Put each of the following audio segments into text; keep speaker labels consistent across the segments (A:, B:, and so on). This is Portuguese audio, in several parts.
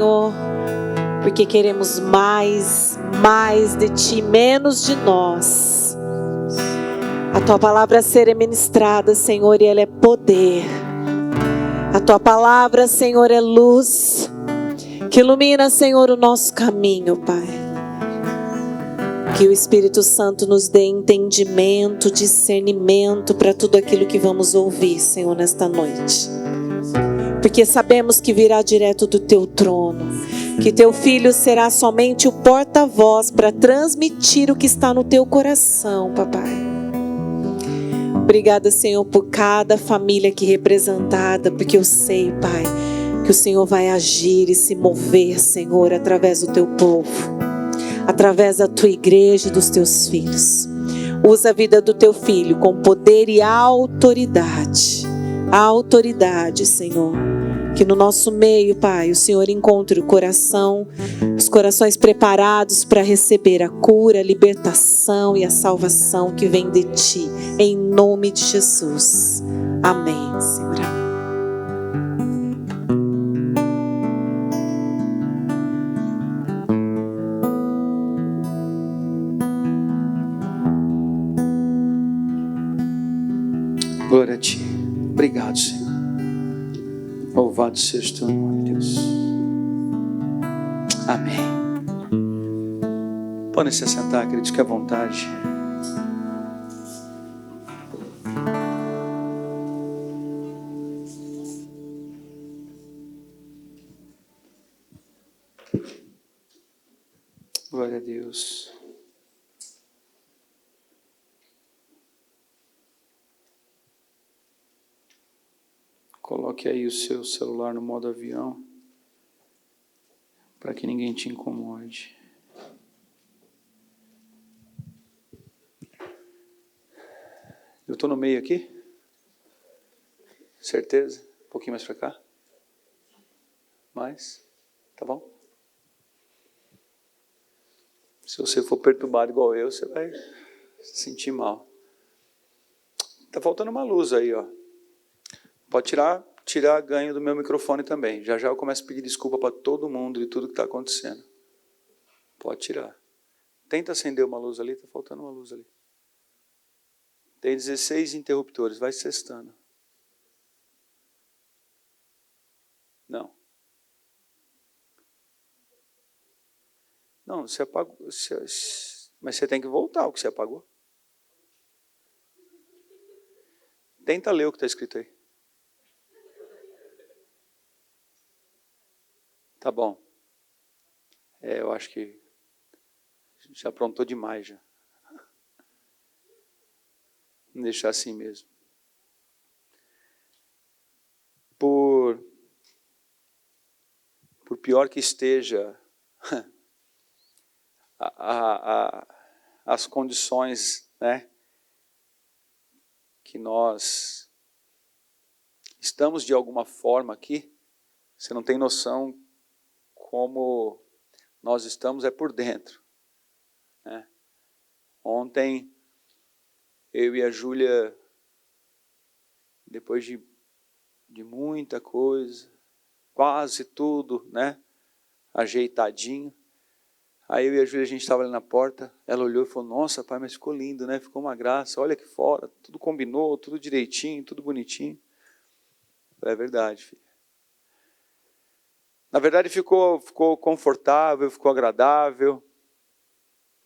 A: Senhor, porque queremos mais de Ti, menos de nós. A Tua palavra será ministrada, Senhor, e ela é poder. A Tua palavra, Senhor, é luz, que ilumina, Senhor, o nosso caminho, Pai. Que o Espírito Santo nos dê entendimento, discernimento para tudo aquilo que vamos ouvir, Senhor, nesta noite. Porque sabemos que virá direto do Teu trono. Que Teu Filho será somente o porta-voz para transmitir o que está no Teu coração, Papai. Obrigada, Senhor, por cada família aqui representada, porque eu sei, Pai, que o Senhor vai agir e se mover, Senhor, através do Teu povo, através da Tua igreja e dos Teus filhos. Usa a vida do Teu Filho com poder e autoridade. Autoridade, Senhor. Que no nosso meio, Pai, o Senhor encontre os corações preparados para receber a cura, a libertação e a salvação que vem de Ti, em nome de Jesus. Amém, Senhor.
B: Glória a Ti. Obrigado, Senhor. Louvado seja o Teu nome, Deus. Amém. Podem se assentar, queridos, que à vontade. Glória a Deus. Coloque aí o seu celular no modo avião, para que ninguém te incomode. Eu estou no meio aqui? Certeza? Um pouquinho mais para cá? Mais? Tá bom? Se você for perturbado igual eu, você vai se sentir mal. Tá faltando uma luz aí, ó. Pode tirar ganho do meu microfone também. Já eu começo a pedir desculpa para todo mundo de tudo que está acontecendo. Pode tirar. Tenta acender uma luz ali, está faltando uma luz ali. Tem 16 interruptores, vai sextando. Não. Não, você apagou. Mas você tem que voltar o que você apagou. Tenta ler o que está escrito aí. Tá bom. Eu acho que já aprontou demais já. Vamos deixar assim mesmo. Por pior que esteja as condições, né, que nós estamos de alguma forma aqui, você não tem noção como nós estamos por dentro, né? Ontem, eu e a Júlia, depois de muita coisa, quase tudo, né, ajeitadinho, aí eu e a Júlia, a gente estava ali na porta, ela olhou e falou, nossa, pai, mas ficou lindo, né? Ficou uma graça, olha aqui fora, tudo combinou, tudo direitinho, tudo bonitinho. É verdade, filha. Na verdade ficou confortável, ficou agradável,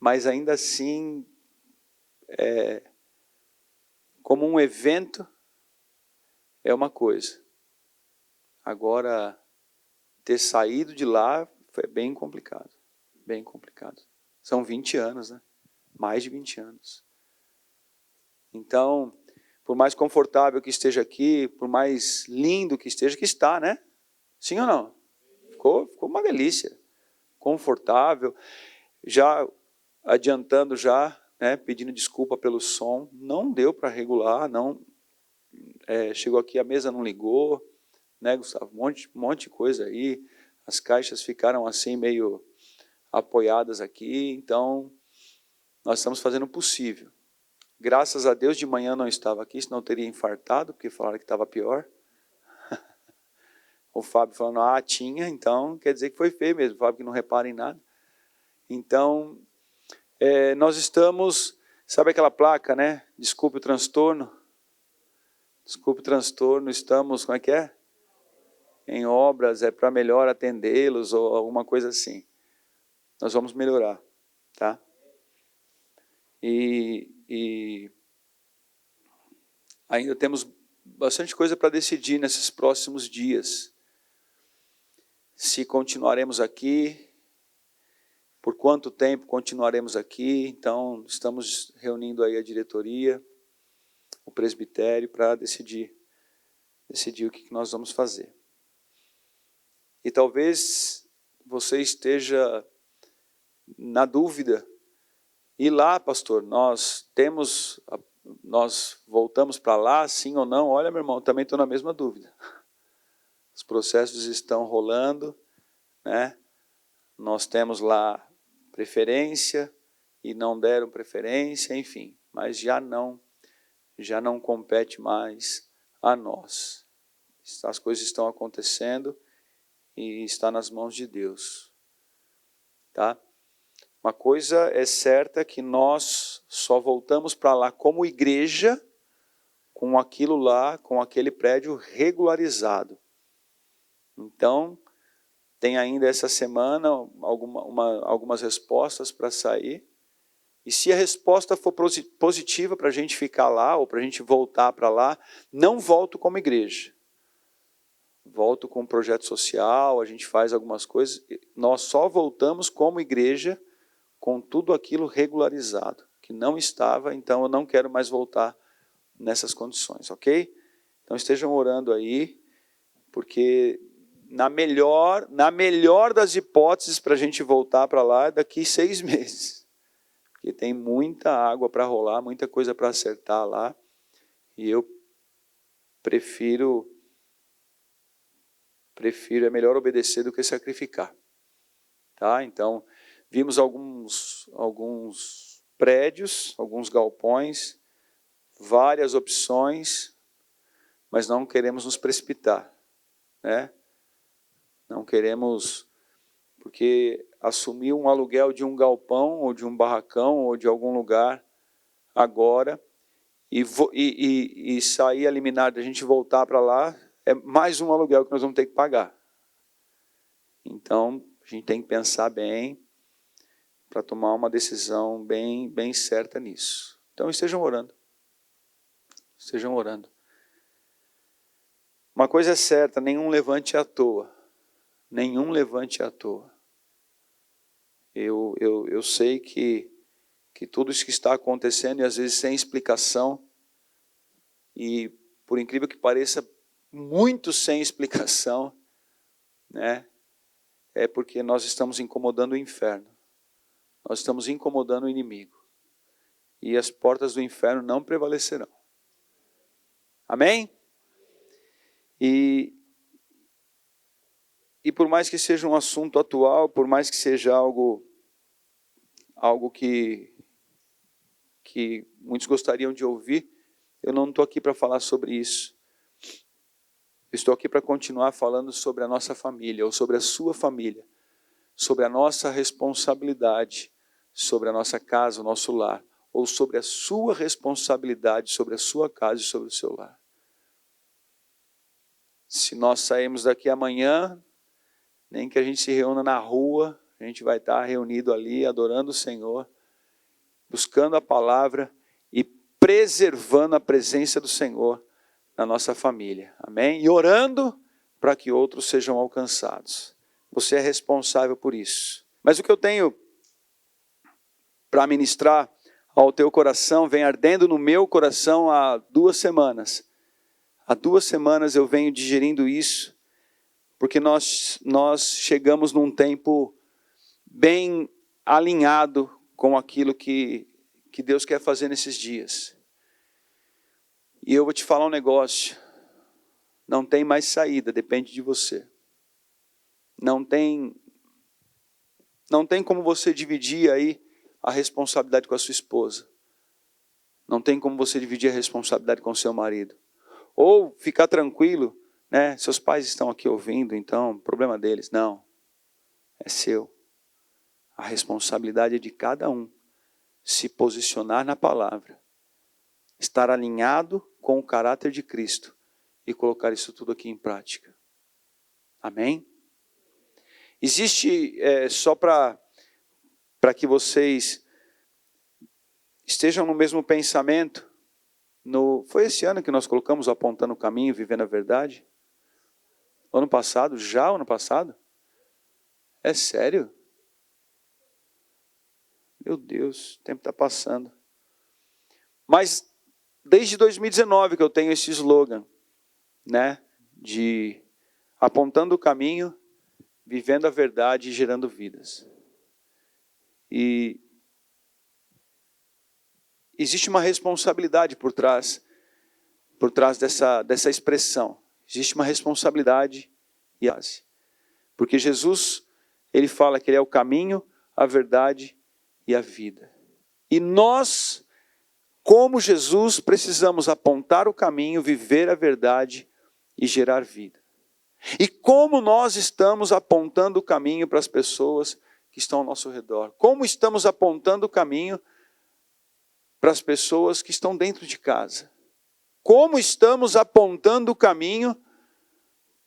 B: mas ainda assim, como um evento, é uma coisa. Agora, ter saído de lá foi bem complicado, bem complicado. São 20 anos, né? Mais de 20 anos. Então, por mais confortável que esteja aqui, por mais lindo que esteja, que está, né? Sim ou não? Ficou uma delícia, confortável. Já adiantando né, pedindo desculpa pelo som, não deu para regular, não. Chegou aqui, a mesa não ligou, né, Gustavo? Um monte de coisa aí. As caixas ficaram assim meio apoiadas aqui, então nós estamos fazendo o possível. Graças a Deus de manhã não estava aqui, senão eu teria infartado, porque falaram que estava pior. O Fábio falando, tinha, então quer dizer que foi feio mesmo. O Fábio que não repara em nada. Então, nós estamos, sabe aquela placa, né? Desculpe o transtorno. Desculpe o transtorno, estamos, como é que é? Em obras, para melhor atendê-los ou alguma coisa assim. Nós vamos melhorar, tá? E ainda temos bastante coisa para decidir nesses próximos dias. Se continuaremos aqui, por quanto tempo continuaremos aqui. Então, estamos reunindo aí a diretoria, o presbitério, para decidir o que nós vamos fazer. E talvez você esteja na dúvida. E lá, pastor, nós voltamos para lá, sim ou não? Olha, meu irmão, também estou na mesma dúvida. Os processos estão rolando, né? Nós temos lá preferência e não deram preferência, enfim, mas já não compete mais a nós. As coisas estão acontecendo e está nas mãos de Deus, tá? Uma coisa é certa, que nós só voltamos para lá como igreja com aquilo lá, com aquele prédio regularizado. Então, tem ainda essa semana algumas respostas para sair. E se a resposta for positiva para a gente ficar lá, ou para a gente voltar para lá, não volto como igreja. Volto com um projeto social, a gente faz algumas coisas. Nós só voltamos como igreja com tudo aquilo regularizado, que não estava, então eu não quero mais voltar nessas condições, ok? Então estejam orando aí, porque na melhor das hipóteses para a gente voltar para lá, daqui 6 meses. Porque tem muita água para rolar, muita coisa para acertar lá, e eu prefiro, é melhor obedecer do que sacrificar. Tá? Então, vimos alguns prédios, alguns galpões, várias opções, mas não queremos nos precipitar, né? Não queremos, porque assumir um aluguel de um galpão, ou de um barracão, ou de algum lugar agora, e sair a liminar da gente voltar para lá, é mais um aluguel que nós vamos ter que pagar. Então, a gente tem que pensar bem, para tomar uma decisão bem certa nisso. Então, estejam orando. Estejam orando. Uma coisa é certa, nenhum levante à toa. Nenhum levante à toa. Eu sei que tudo isso que está acontecendo, e às vezes sem explicação, e por incrível que pareça, muito sem explicação, né? É porque nós estamos incomodando o inferno. Nós estamos incomodando o inimigo. E as portas do inferno não prevalecerão. Amém? E por mais que seja um assunto atual, por mais que seja algo que muitos gostariam de ouvir, eu não estou aqui para falar sobre isso. Eu estou aqui para continuar falando sobre a nossa família, ou sobre a sua família, sobre a nossa responsabilidade, sobre a nossa casa, o nosso lar, ou sobre a sua responsabilidade, sobre a sua casa e sobre o seu lar. Se nós sairmos daqui amanhã, nem que a gente se reúna na rua, a gente vai estar reunido ali, adorando o Senhor, buscando a palavra e preservando a presença do Senhor na nossa família. Amém? E orando para que outros sejam alcançados. Você é responsável por isso. Mas o que eu tenho para ministrar ao teu coração, vem ardendo no meu coração há 2 semanas. Há 2 semanas eu venho digerindo isso, porque nós chegamos num tempo bem alinhado com aquilo que Deus quer fazer nesses dias. E eu vou te falar um negócio, não tem mais saída, depende de você. Não tem como você dividir aí a responsabilidade com a sua esposa. Não tem como você dividir a responsabilidade com o seu marido. Ou ficar tranquilo, né? Seus pais estão aqui ouvindo, então, problema deles. Não, é seu. A responsabilidade é de cada um se posicionar na palavra, estar alinhado com o caráter de Cristo e colocar isso tudo aqui em prática. Amém? Existe, só para que vocês estejam no mesmo pensamento, foi esse ano que nós colocamos Apontando o Caminho, Vivendo a Verdade? Ano passado? Já ano passado? É sério? Meu Deus, o tempo está passando. Mas desde 2019 que eu tenho esse slogan, né? De apontando o caminho, vivendo a verdade e gerando vidas. E existe uma responsabilidade por trás dessa expressão. Existe uma responsabilidade e base. Porque Jesus, ele fala que ele é o caminho, a verdade e a vida. E nós, como Jesus, precisamos apontar o caminho, viver a verdade e gerar vida. E como nós estamos apontando o caminho para as pessoas que estão ao nosso redor? Como estamos apontando o caminho para as pessoas que estão dentro de casa? Como estamos apontando o caminho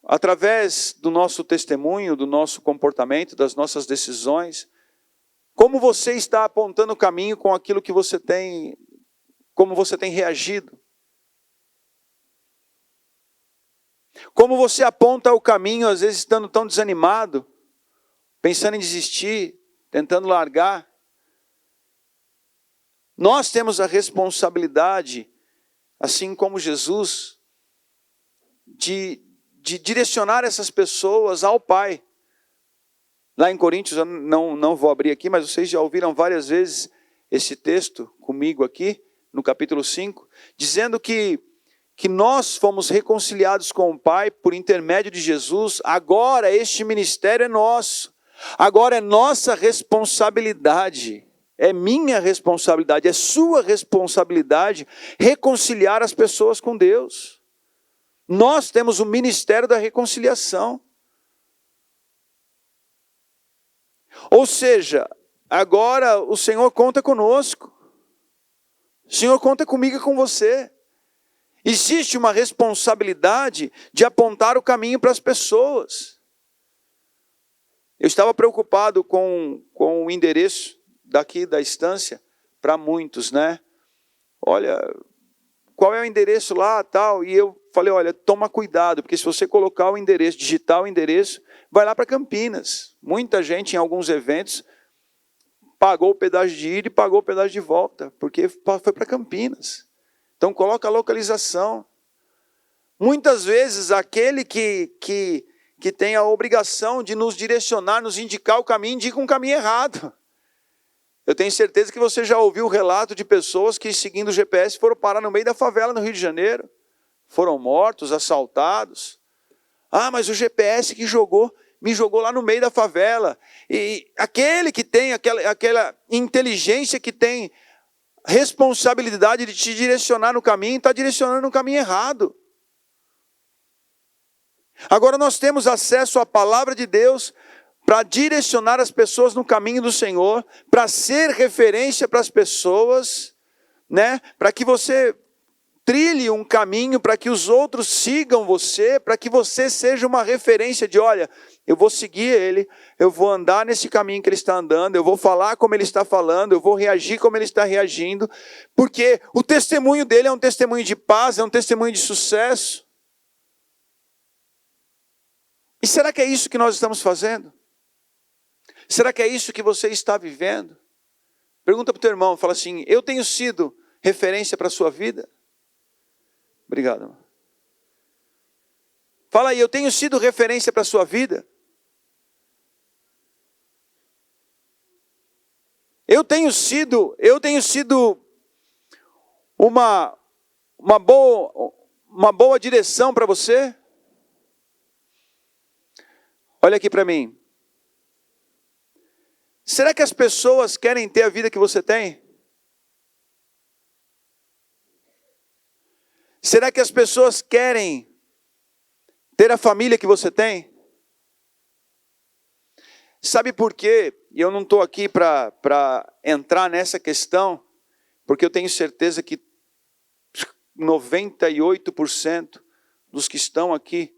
B: através do nosso testemunho, do nosso comportamento, das nossas decisões? Como você está apontando o caminho com aquilo que você tem, como você tem reagido? Como você aponta o caminho, às vezes estando tão desanimado, pensando em desistir, tentando largar? Nós temos a responsabilidade, assim como Jesus, de direcionar essas pessoas ao Pai. Lá em Coríntios, eu não vou abrir aqui, mas vocês já ouviram várias vezes esse texto comigo aqui, no capítulo 5, dizendo que nós fomos reconciliados com o Pai por intermédio de Jesus. Agora este ministério é nosso. Agora é nossa responsabilidade. É minha responsabilidade, é sua responsabilidade reconciliar as pessoas com Deus. Nós temos o ministério da reconciliação. Ou seja, agora o Senhor conta conosco. O Senhor conta comigo e com você. Existe uma responsabilidade de apontar o caminho para as pessoas. Eu estava preocupado com o endereço daqui da estância para muitos, né? Olha, qual é o endereço lá, tal? E eu falei, olha, toma cuidado, porque se você colocar o endereço, digitar o endereço, vai lá para Campinas. Muita gente em alguns eventos pagou o pedágio de ida e pagou o pedágio de volta, porque foi para Campinas. Então coloca a localização. Muitas vezes aquele que tem a obrigação de nos direcionar, nos indicar o caminho, indica um caminho errado. Eu tenho certeza que você já ouviu o relato de pessoas que, seguindo o GPS, foram parar no meio da favela no Rio de Janeiro. Foram mortos, assaltados. Ah, mas o GPS que me jogou lá no meio da favela. E aquele que tem aquela inteligência, que tem responsabilidade de te direcionar no caminho, está direcionando no caminho errado. Agora nós temos acesso à palavra de Deus para direcionar as pessoas no caminho do Senhor, para ser referência para as pessoas, né? Para que você trilhe um caminho, para que os outros sigam você, para que você seja uma referência de, olha, eu vou seguir ele, eu vou andar nesse caminho que ele está andando, eu vou falar como ele está falando, eu vou reagir como ele está reagindo, porque o testemunho dele é um testemunho de paz, é um testemunho de sucesso. E será que é isso que nós estamos fazendo? Será que é isso que você está vivendo? Pergunta para o teu irmão, fala assim, eu tenho sido referência para a sua vida? Obrigado, irmão. Fala aí, eu tenho sido referência para a sua vida? Eu tenho sido uma boa direção para você? Olha aqui para mim. Será que as pessoas querem ter a vida que você tem? Será que as pessoas querem ter a família que você tem? Sabe por quê? E eu não estou aqui para entrar nessa questão, porque eu tenho certeza que 98% dos que estão aqui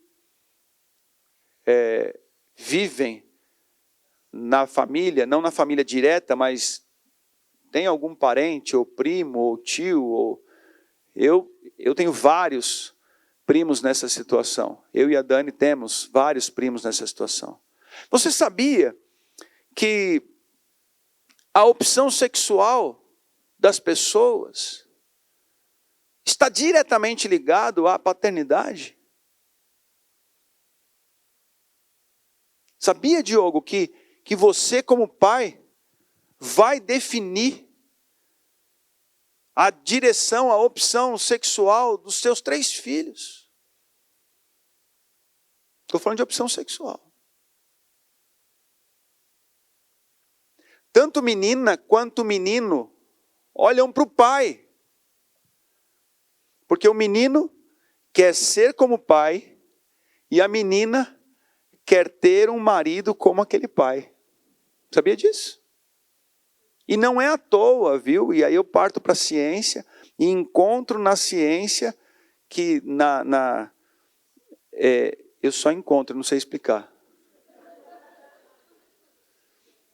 B: vivem na família, não na família direta, mas tem algum parente, ou primo, ou tio, ou... Eu tenho vários primos nessa situação. Eu e a Dani temos vários primos nessa situação. Você sabia que a opção sexual das pessoas está diretamente ligado à paternidade? Sabia, Diogo, que você como pai vai definir a direção, a opção sexual dos seus 3 filhos? Estou falando de opção sexual. Tanto menina quanto menino olham para o pai. Porque o menino quer ser como o pai e a menina quer ter um marido como aquele pai. Sabia disso? E não é à toa, viu? E aí eu parto para a ciência e encontro na ciência que eu só encontro, não sei explicar.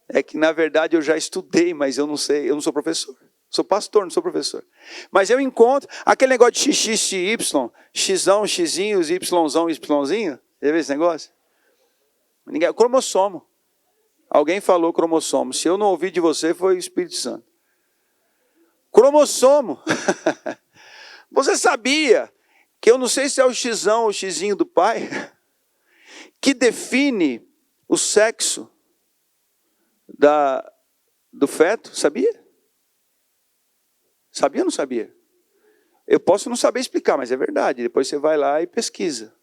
B: É que na verdade eu já estudei, mas eu não sei, eu não sou professor. Sou pastor, não sou professor. Mas eu encontro aquele negócio de x, y, xão, xzinho, yzão, yzinho. Já viu esse negócio? Cromossomo. Alguém falou cromossomo. Se eu não ouvi de você, foi o Espírito Santo. Cromossomo. Você sabia que eu não sei se é o xão ou o xzinho do pai que define o sexo do feto? Sabia? Sabia ou não sabia? Eu posso não saber explicar, mas é verdade. Depois você vai lá e pesquisa.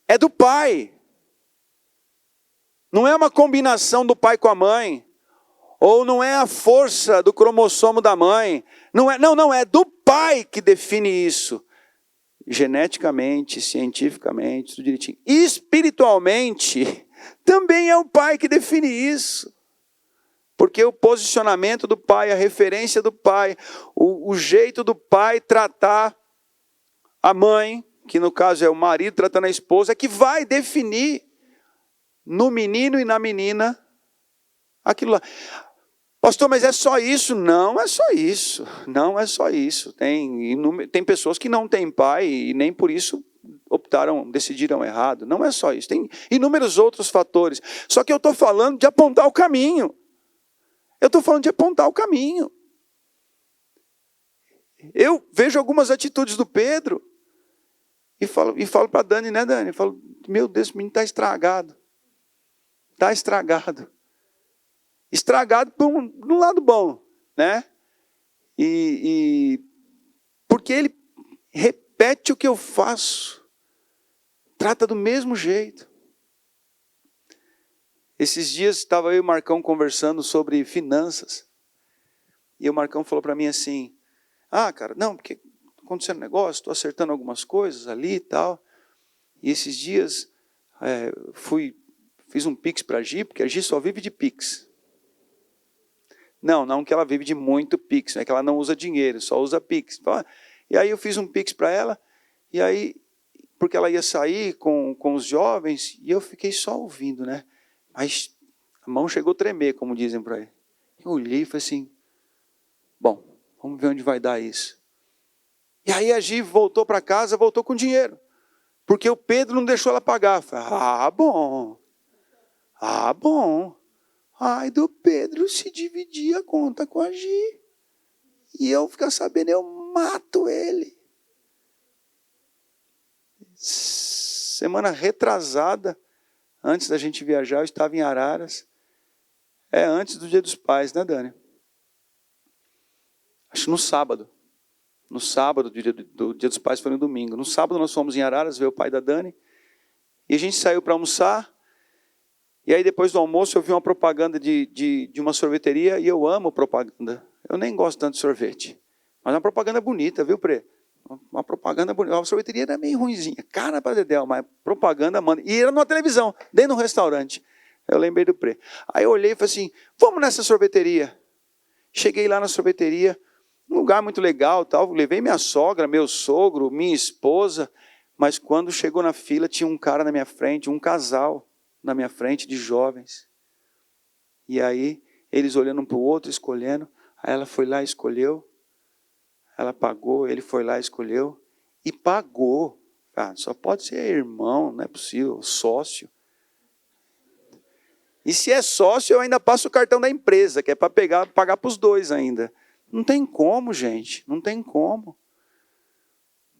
B: É do pai. Não é uma combinação do pai com a mãe. Ou não é a força do cromossomo da mãe. Não, é do pai que define isso. Geneticamente, cientificamente, tudo direitinho. Espiritualmente, também é o pai que define isso. Porque o posicionamento do pai, a referência do pai, o jeito do pai tratar a mãe, que no caso é o marido tratando a esposa, é que vai definir no menino e na menina aquilo lá. Pastor, mas é só isso? Não é só isso. Não é só isso. Tem pessoas que não têm pai e nem por isso decidiram errado. Não é só isso. Tem inúmeros outros fatores. Só que eu estou falando de apontar o caminho. Eu vejo algumas atitudes do Pedro e falo para a Dani, né, Dani? Eu falo, meu Deus, esse menino está estragado. Está estragado. Estragado por um lado bom, né? Porque ele repete o que eu faço. Trata do mesmo jeito. Esses dias estava eu e o Marcão conversando sobre finanças. E o Marcão falou para mim assim, cara, não, porque está acontecendo um negócio, estou acertando algumas coisas ali e tal. E esses dias fiz um Pix para a Gi, porque a Gi só vive de Pix. Não que ela vive de muito Pix, é que ela não usa dinheiro, só usa Pix. E aí eu fiz um Pix para ela, e aí, porque ela ia sair com os jovens, e eu fiquei só ouvindo, né? Mas a mão chegou a tremer, como dizem por aí. Eu olhei e falei assim, bom, vamos ver onde vai dar isso. E aí a Gi voltou para casa, voltou com dinheiro. Porque o Pedro não deixou ela pagar. Eu falei, bom. Ai, do Pedro se dividir a conta com a Gi. E eu ficar sabendo, eu mato ele. Semana retrasada, antes da gente viajar, eu estava em Araras. Antes do Dia dos Pais, né, Dani? Acho que no sábado. No sábado do Dia dos Pais foi no domingo. No sábado nós fomos em Araras ver o pai da Dani. E a gente saiu para almoçar. E aí depois do almoço eu vi uma propaganda de uma sorveteria. E eu amo propaganda. Eu nem gosto tanto de sorvete. Mas é uma propaganda bonita, viu, Prê? Uma propaganda bonita. A sorveteria era meio ruinzinha. Cara para dedéu, mas propaganda, mano. E era numa televisão, dentro de um restaurante. Eu lembrei do Prê. Aí eu olhei e falei assim, vamos nessa sorveteria. Cheguei lá na sorveteria, um lugar muito legal, tal. Levei minha sogra, meu sogro, minha esposa. Mas quando chegou na fila, tinha um cara na minha frente, um casal na minha frente de jovens. E aí, eles olhando um para o outro, escolhendo. Aí ela foi lá e escolheu. Ela pagou, ele foi lá e escolheu. E pagou. Ah, só pode ser irmão, não é possível, sócio. E se é sócio, eu ainda passo o cartão da empresa, que é para pagar para os dois ainda. Não tem como, gente, não tem como.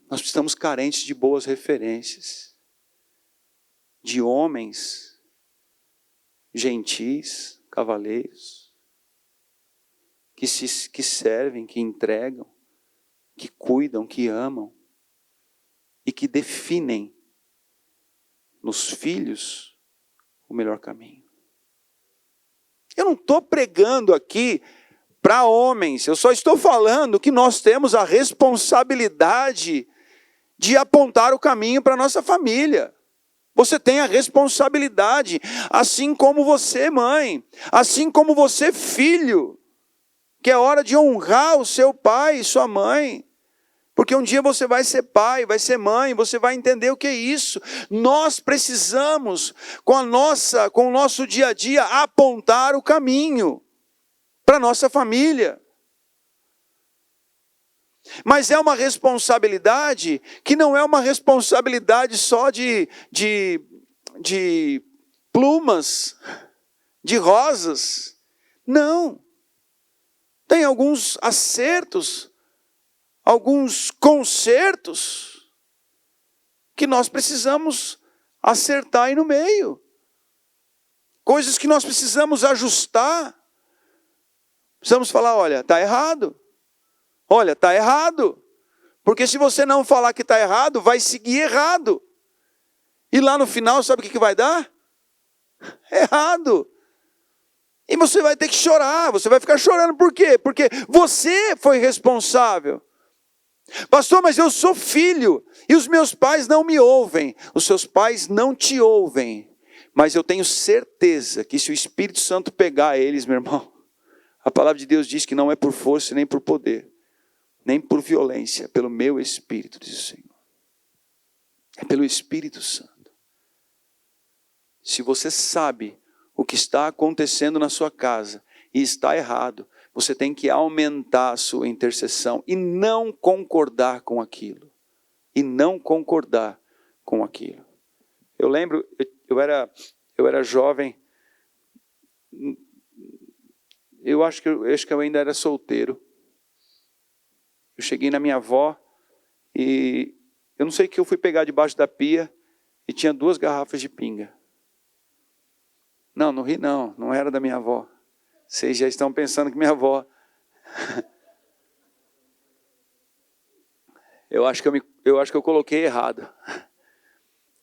B: Nós estamos carentes de boas referências. De homens gentis, cavaleiros, que servem, que entregam, que cuidam, que amam e que definem nos filhos o melhor caminho. Eu não estou pregando aqui para homens, eu só estou falando que nós temos a responsabilidade de apontar o caminho para a nossa família. Você tem a responsabilidade, assim como você, mãe, assim como você, filho, que é hora de honrar o seu pai e sua mãe. Porque um dia você vai ser pai, vai ser mãe, você vai entender o que é isso. Nós precisamos, com o nosso dia a dia, apontar o caminho para a nossa família. Mas é uma responsabilidade que não é uma responsabilidade só de plumas, de rosas. Não. Tem alguns acertos, alguns consertos que nós precisamos acertar aí no meio. Coisas que nós precisamos ajustar. Precisamos falar, olha, está errado. Olha, está errado. Porque se você não falar que está errado, vai seguir errado. E lá no final, sabe o que vai dar? Errado. E você vai ter que chorar, você vai ficar chorando. Por quê? Porque você foi responsável. Pastor, mas eu sou filho e os meus pais não me ouvem. Os seus pais não te ouvem. Mas eu tenho certeza que se o Espírito Santo pegar eles, meu irmão, a palavra de Deus diz que não é por força nem por poder, nem por violência, pelo meu Espírito, diz o Senhor. É pelo Espírito Santo. Se você sabe o que está acontecendo na sua casa e está errado, você tem que aumentar a sua intercessão e não concordar com aquilo. E não concordar com aquilo. Eu lembro, eu era jovem, eu acho que eu ainda era solteiro. Eu cheguei na minha avó e eu não sei o que eu fui pegar debaixo da pia e tinha 2 garrafas de pinga. Não ri não era da minha avó. Vocês já estão pensando que minha avó... Eu acho que eu coloquei errado.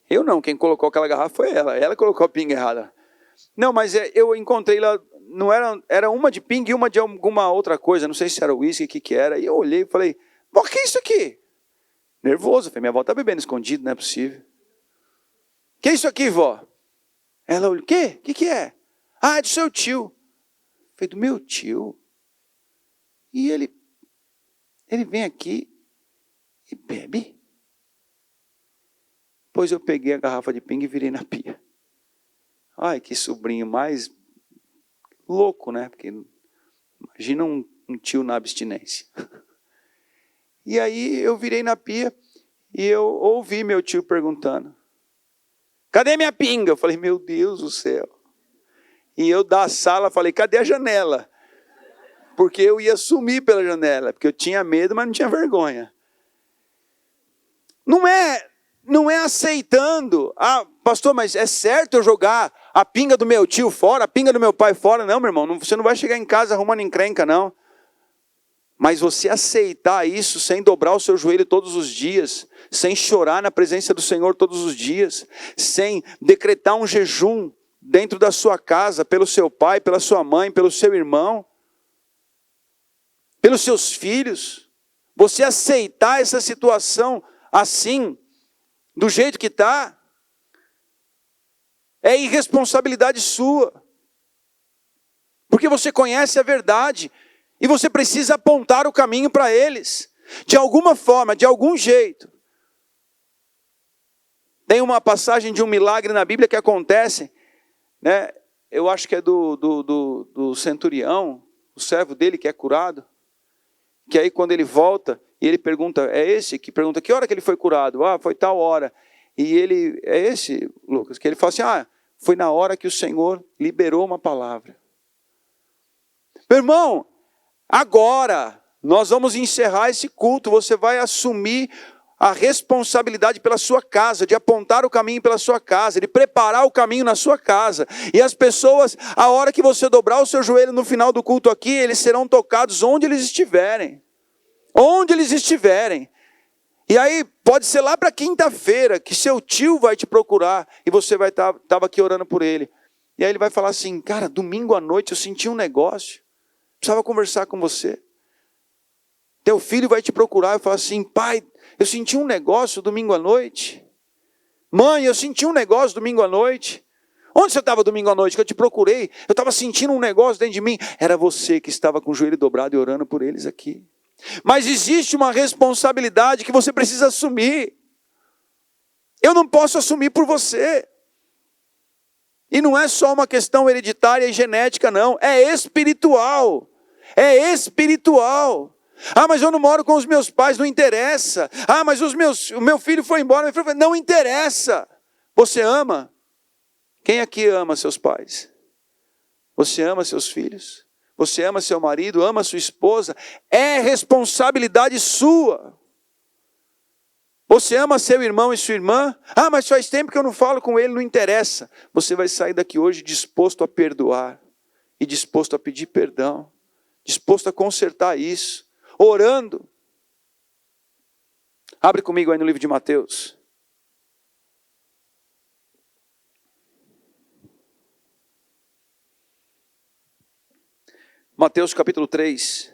B: Eu não, quem colocou aquela garrafa foi ela. Ela colocou a pinga errada. Não, mas eu encontrei lá, não era uma de pinga e uma de alguma outra coisa, não sei se era uísque, o que era. E eu olhei e falei, vó, o que é isso aqui? Nervoso, falei, minha avó está bebendo escondido, não é possível. O que é isso aqui, vó? Ela olhou, o quê? O que é? Ah, é do seu tio. Falei, do meu tio? E ele vem aqui e bebe? Depois eu peguei a garrafa de pinga e virei na pia. Ai, que sobrinho mais louco, né? Porque imagina um tio na abstinência. E aí eu virei na pia e eu ouvi meu tio perguntando, cadê minha pinga? Eu falei, meu Deus do céu. E eu da sala falei, cadê a janela? Porque eu ia sumir pela janela, porque eu tinha medo, mas não tinha vergonha. Não é aceitando. Ah, pastor, mas é certo eu jogar a pinga do meu tio fora, a pinga do meu pai fora? Não, meu irmão, você não vai chegar em casa arrumando encrenca, não. Mas você aceitar isso sem dobrar o seu joelho todos os dias, sem chorar na presença do Senhor todos os dias, sem decretar um jejum dentro da sua casa, pelo seu pai, pela sua mãe, pelo seu irmão, pelos seus filhos, Você aceitar essa situação assim, do jeito que está, é irresponsabilidade sua. Porque você conhece a verdade e você precisa apontar o caminho para eles. De alguma forma, de algum jeito. Tem uma passagem de um milagre na Bíblia que acontece, né? Eu acho que é do centurião, o servo dele que é curado. Que aí quando ele volta, e ele pergunta, é esse que pergunta, que hora que ele foi curado? Ah, foi tal hora. E ele, é esse, Lucas, que ele fala assim, foi na hora que o Senhor liberou uma palavra. Meu irmão, agora nós vamos encerrar esse culto, você vai assumir a responsabilidade pela sua casa, de apontar o caminho pela sua casa, de preparar o caminho na sua casa. E as pessoas, a hora que você dobrar o seu joelho no final do culto aqui, eles serão tocados onde eles estiverem. Onde eles estiverem. E aí, pode ser lá para quinta-feira, que seu tio vai te procurar, e você vai estar aqui orando por ele. E aí ele vai falar assim, cara, domingo à noite eu senti um negócio, precisava conversar com você. Teu filho vai te procurar e falar assim, pai, eu senti um negócio domingo à noite. Mãe, eu senti um negócio domingo à noite. Onde você estava domingo à noite que eu te procurei? Eu estava sentindo um negócio dentro de mim. Era você que estava com o joelho dobrado e orando por eles aqui. Mas existe uma responsabilidade que você precisa assumir. Eu não posso assumir por você. E não é só uma questão hereditária e genética, não. É espiritual. É espiritual. Mas eu não moro com os meus pais, não interessa. Mas o meu filho foi embora. Não interessa. Você ama? Quem aqui ama seus pais? Você ama seus filhos? Você ama seu marido? Ama sua esposa? É responsabilidade sua. Você ama seu irmão e sua irmã? Mas faz tempo que eu não falo com ele, não interessa. Você vai sair daqui hoje disposto a perdoar. E disposto a pedir perdão. Disposto a consertar isso. Orando. Abre comigo aí no livro de Mateus. Mateus capítulo 3.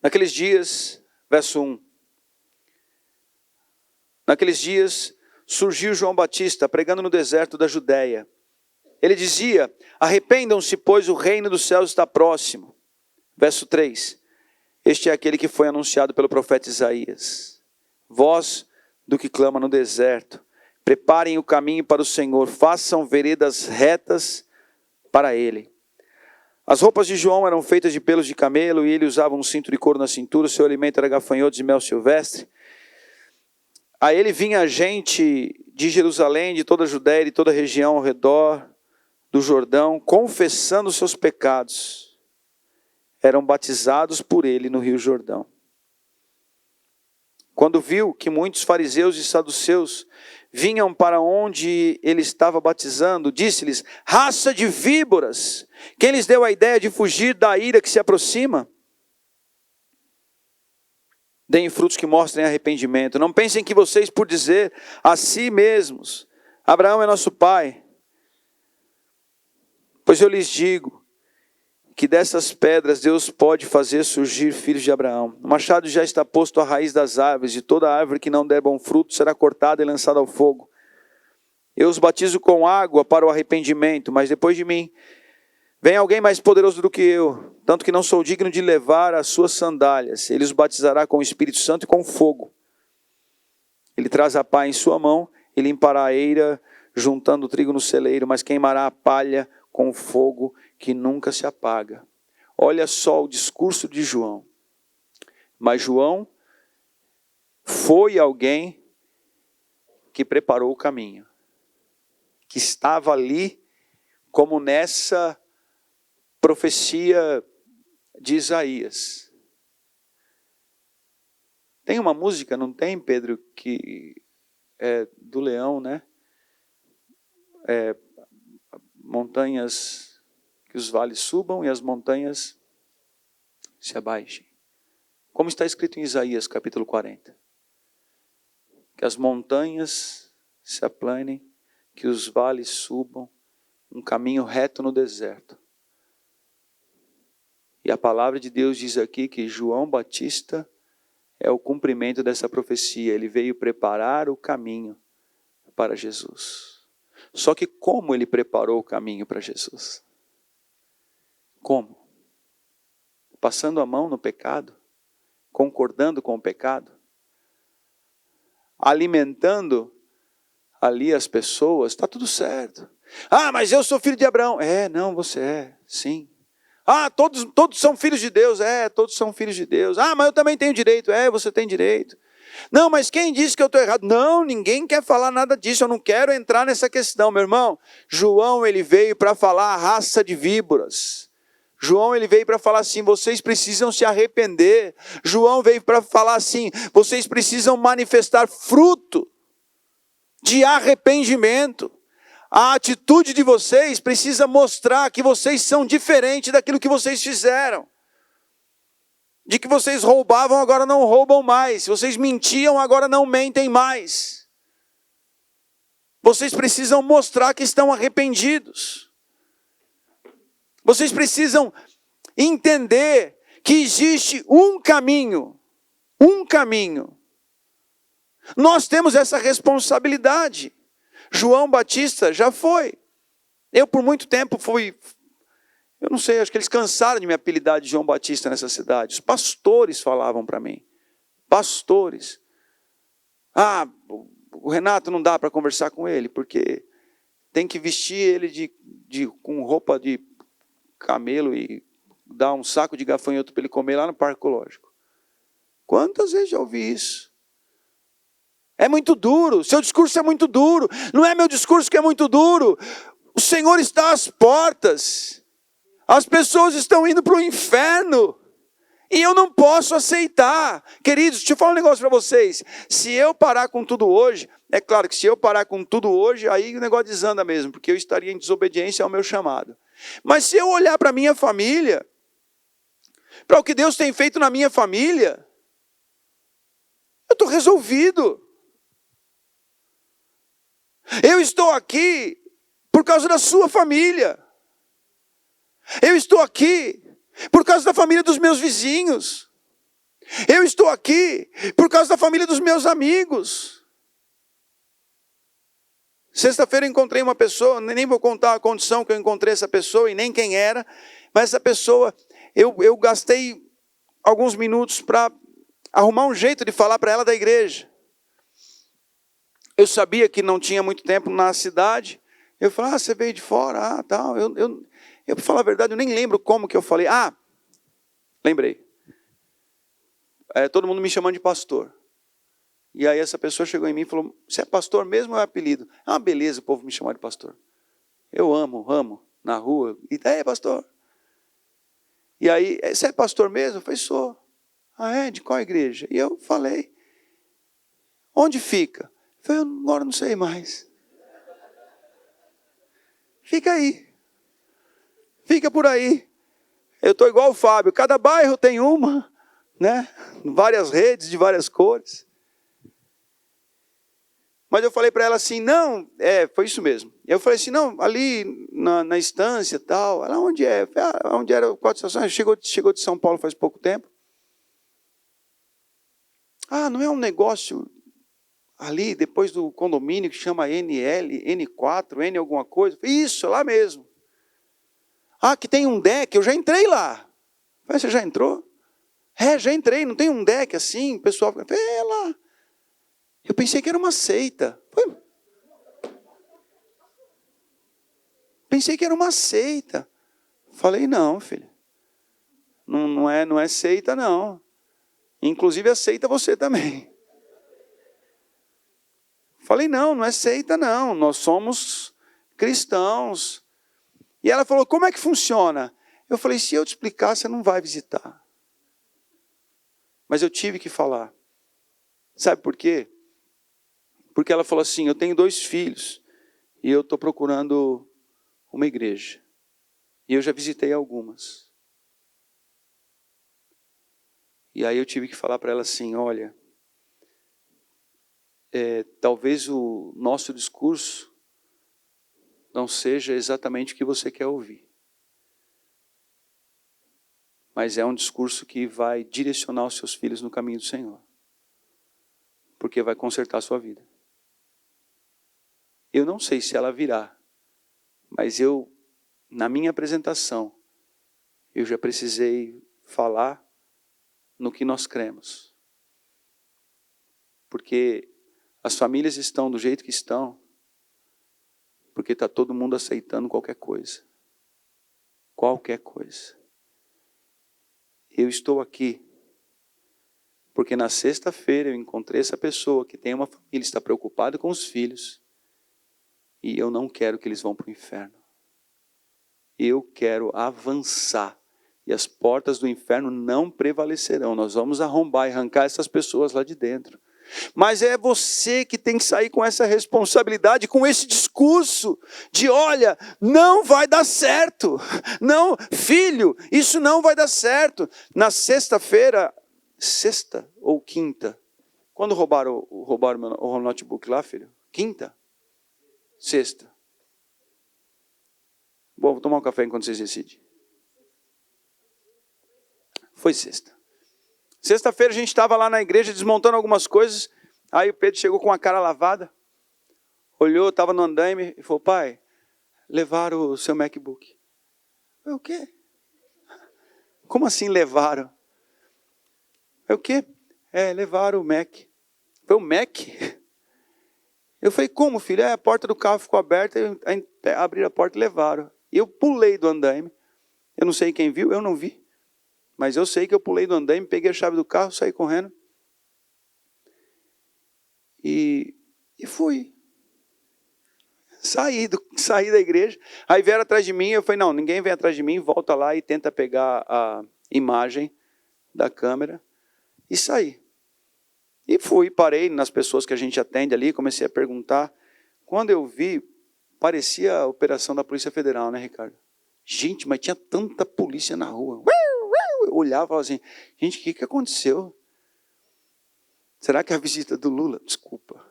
B: Naqueles dias, verso 1. Naqueles dias surgiu João Batista pregando no deserto da Judéia. Ele dizia, arrependam-se, pois o reino dos céus está próximo. Verso 3. Este é aquele que foi anunciado pelo profeta Isaías. Voz do que clama no deserto. Preparem o caminho para o Senhor, façam veredas retas para ele. As roupas de João eram feitas de pelos de camelo e ele usava um cinto de couro na cintura, seu alimento era gafanhotos e mel silvestre. A ele vinha gente de Jerusalém, de toda a Judéia e de toda a região ao redor do Jordão, confessando seus pecados. Eram batizados por ele no Rio Jordão. Quando viu que muitos fariseus e saduceus vinham para onde ele estava batizando, disse-lhes, raça de víboras, quem lhes deu a ideia de fugir da ira que se aproxima? Deem frutos que mostrem arrependimento. Não pensem que vocês, por dizer a si mesmos, Abraão é nosso pai. Pois eu lhes digo, que dessas pedras Deus pode fazer surgir filhos de Abraão. O machado já está posto à raiz das árvores, e toda árvore que não der bom fruto será cortada e lançada ao fogo. Eu os batizo com água para o arrependimento, mas depois de mim vem alguém mais poderoso do que eu, tanto que não sou digno de levar as suas sandálias. Ele os batizará com o Espírito Santo e com fogo. Ele traz a pá em sua mão e limpará a eira, juntando o trigo no celeiro, mas queimará a palha com fogo que nunca se apaga. Olha só o discurso de João. Mas João foi alguém que preparou o caminho. Que estava ali, como nessa profecia de Isaías. Tem uma música, não tem, Pedro, que é do Leão, né? Montanhas que os vales subam e as montanhas se abaixem. Como está escrito em Isaías capítulo 40. Que as montanhas se aplanem, que os vales subam, um caminho reto no deserto. E a palavra de Deus diz aqui que João Batista é o cumprimento dessa profecia. Ele veio preparar o caminho para Jesus. Só que como ele preparou o caminho para Jesus? Como? Passando a mão no pecado? Concordando com o pecado? Alimentando ali as pessoas? Está tudo certo. Ah, mas eu sou filho de Abraão. Não, você é, sim. Ah, todos são filhos de Deus. Todos são filhos de Deus. Ah, mas eu também tenho direito. Você tem direito. Não, mas quem disse que eu estou errado? Não, ninguém quer falar nada disso. Eu não quero entrar nessa questão, meu irmão. João, ele veio para falar a raça de víboras. João, ele veio para falar assim, vocês precisam se arrepender. João veio para falar assim, vocês precisam manifestar fruto de arrependimento. A atitude de vocês precisa mostrar que vocês são diferentes daquilo que vocês fizeram. De que vocês roubavam, agora não roubam mais. Vocês mentiam, agora não mentem mais. Vocês precisam mostrar que estão arrependidos. Vocês precisam entender que existe um caminho. Um caminho. Nós temos essa responsabilidade. João Batista já foi. Eu por muito tempo fui, eu não sei, acho que eles cansaram de me apelidar de João Batista nessa cidade. Os pastores falavam para mim. Pastores. Ah, o Renato não dá para conversar com ele, porque tem que vestir ele com roupa de camelo e dar um saco de gafanhoto para ele comer lá no Parque Ecológico. Quantas vezes já ouvi isso? É muito duro, seu discurso é muito duro. Não é meu discurso que é muito duro. O Senhor está às portas. As pessoas estão indo para o inferno. E eu não posso aceitar. Queridos, deixa eu falar um negócio para vocês. Se eu parar com tudo hoje, é claro que se eu parar com tudo hoje, aí o negócio desanda mesmo, porque eu estaria em desobediência ao meu chamado. Mas se eu olhar para a minha família, para o que Deus tem feito na minha família, eu estou resolvido. Eu estou aqui por causa da sua família. Eu estou aqui por causa da família dos meus vizinhos. Eu estou aqui por causa da família dos meus amigos. Sexta-feira eu encontrei uma pessoa, nem vou contar a condição que eu encontrei essa pessoa e nem quem era, mas essa pessoa, eu gastei alguns minutos para arrumar um jeito de falar para ela da igreja. Eu sabia que não tinha muito tempo na cidade. Eu falei, você veio de fora, tal. Eu para falar a verdade, eu nem lembro como que eu falei. Lembrei. Todo mundo me chamando de pastor. E aí essa pessoa chegou em mim e falou, você é pastor mesmo ou é apelido? É uma beleza o povo me chamar de pastor. Eu amo, na rua. E daí, pastor? E aí, você é pastor mesmo? Eu falei, sou. De qual igreja? E eu falei, onde fica? Eu falei, agora não sei mais. Fica aí. Fica por aí. Eu estou igual o Fábio. Cada bairro tem uma, né? Várias redes de várias cores. Mas eu falei para ela assim, não, foi isso mesmo. Eu falei assim, não, ali na estância e tal. Ela, onde é? Onde era o Quatro Estações? Chegou de São Paulo faz pouco tempo. Não é um negócio ali, depois do condomínio, que chama NL, N4, N alguma coisa. Isso, lá mesmo. Que tem um deck, eu já entrei lá. Falei, você já entrou? Já entrei, não tem um deck assim, o pessoal fica, lá. Eu pensei que era uma seita. Pensei que era uma seita. Falei, não, filho. Não é seita, não. Inclusive aceita você também. Falei, não é seita, não. Nós somos cristãos. E ela falou, como é que funciona? Eu falei, se eu te explicar, você não vai visitar. Mas eu tive que falar. Sabe por quê? Porque ela falou assim, eu tenho 2 filhos e eu estou procurando uma igreja. E eu já visitei algumas. E aí eu tive que falar para ela assim, olha, talvez o nosso discurso não seja exatamente o que você quer ouvir. Mas é um discurso que vai direcionar os seus filhos no caminho do Senhor. Porque vai consertar a sua vida. Eu não sei se ela virá, mas na minha apresentação, eu já precisei falar no que nós cremos. Porque as famílias estão do jeito que estão, porque está todo mundo aceitando qualquer coisa. Qualquer coisa. Eu estou aqui, porque na sexta-feira eu encontrei essa pessoa que tem uma família, está preocupada com os filhos, e eu não quero que eles vão para o inferno. Eu quero avançar, e as portas do inferno não prevalecerão. Nós vamos arrombar e arrancar essas pessoas lá de dentro. Mas é você que tem que sair com essa responsabilidade, com esse discurso de olha, não vai dar certo. Não, filho, isso não vai dar certo. Na sexta-feira, sexta ou quinta? Quando roubaram o notebook lá, filho? Quinta? Sexta. Bom, vou tomar um café enquanto vocês decidem. Foi sexta. Sexta-feira a gente estava lá na igreja desmontando algumas coisas. Aí o Pedro chegou com a cara lavada. Olhou, estava no andaime e falou, pai, levaram o seu MacBook. Eu, o quê? Como assim levaram? Eu, o quê? Levaram o Mac. Foi o Mac? Eu falei, como, filho? A porta do carro ficou aberta, abriram a porta e levaram. E eu pulei do andaime. Eu não sei quem viu, eu não vi. Mas eu sei que eu pulei do andaime, peguei a chave do carro, saí correndo. E fui. Saí da igreja. Aí vieram atrás de mim, eu falei, não, ninguém vem atrás de mim, volta lá e tenta pegar a imagem da câmera. E saí. E fui, parei nas pessoas que a gente atende ali, comecei a perguntar. Quando eu vi, parecia a operação da Polícia Federal, né, Ricardo? Gente, mas tinha tanta polícia na rua. Eu olhava e falava assim, gente, o que aconteceu? Será que é a visita do Lula? Desculpa.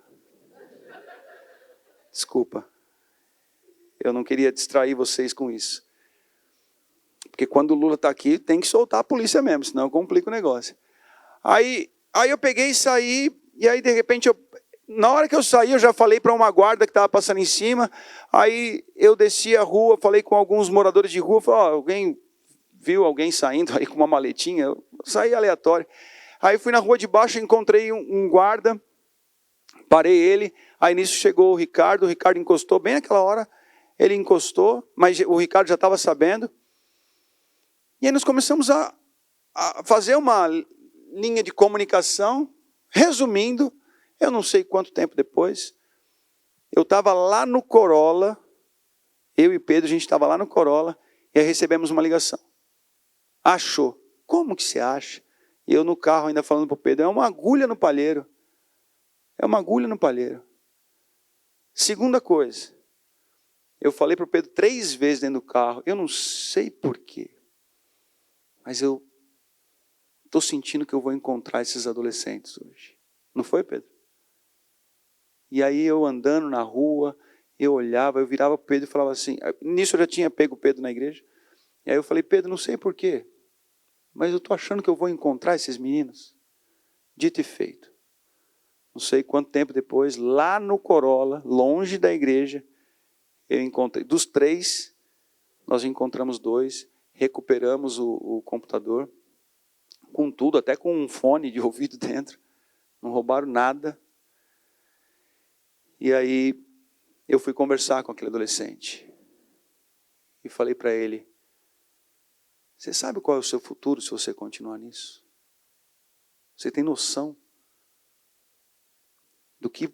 B: Eu não queria distrair vocês com isso. Porque quando o Lula está aqui, tem que soltar a polícia mesmo, senão complica o negócio. Aí eu peguei e saí, e aí de repente, na hora que eu saí, eu já falei para uma guarda que estava passando em cima, aí eu desci a rua, falei com alguns moradores de rua, falei, alguém viu alguém saindo aí com uma maletinha? Eu saí aleatório. Aí fui na rua de baixo, encontrei um guarda, parei ele, aí nisso chegou o Ricardo encostou, bem naquela hora, ele encostou, mas o Ricardo já estava sabendo, e aí nós começamos a fazer uma linha de comunicação, resumindo, eu não sei quanto tempo depois, eu estava lá no Corolla, eu e Pedro, a gente estava lá no Corolla, e aí recebemos uma ligação. Achou. Como que você acha? E eu no carro ainda falando para o Pedro, é uma agulha no palheiro. É uma agulha no palheiro. Segunda coisa, eu falei para o Pedro 3 vezes dentro do carro, eu não sei porquê, mas eu estou sentindo que eu vou encontrar esses adolescentes hoje. Não foi, Pedro? E aí eu andando na rua, eu olhava, eu virava para o Pedro e falava assim, nisso eu já tinha pego o Pedro na igreja, e aí eu falei, Pedro, não sei porquê, mas eu estou achando que eu vou encontrar esses meninos. Dito e feito. Não sei quanto tempo depois, lá no Corolla, longe da igreja, eu encontrei, dos 3, nós encontramos 2, recuperamos o computador, com tudo, até com um fone de ouvido dentro, não roubaram nada. E aí eu fui conversar com aquele adolescente e falei para ele, você sabe qual é o seu futuro se você continuar nisso? Você tem noção do que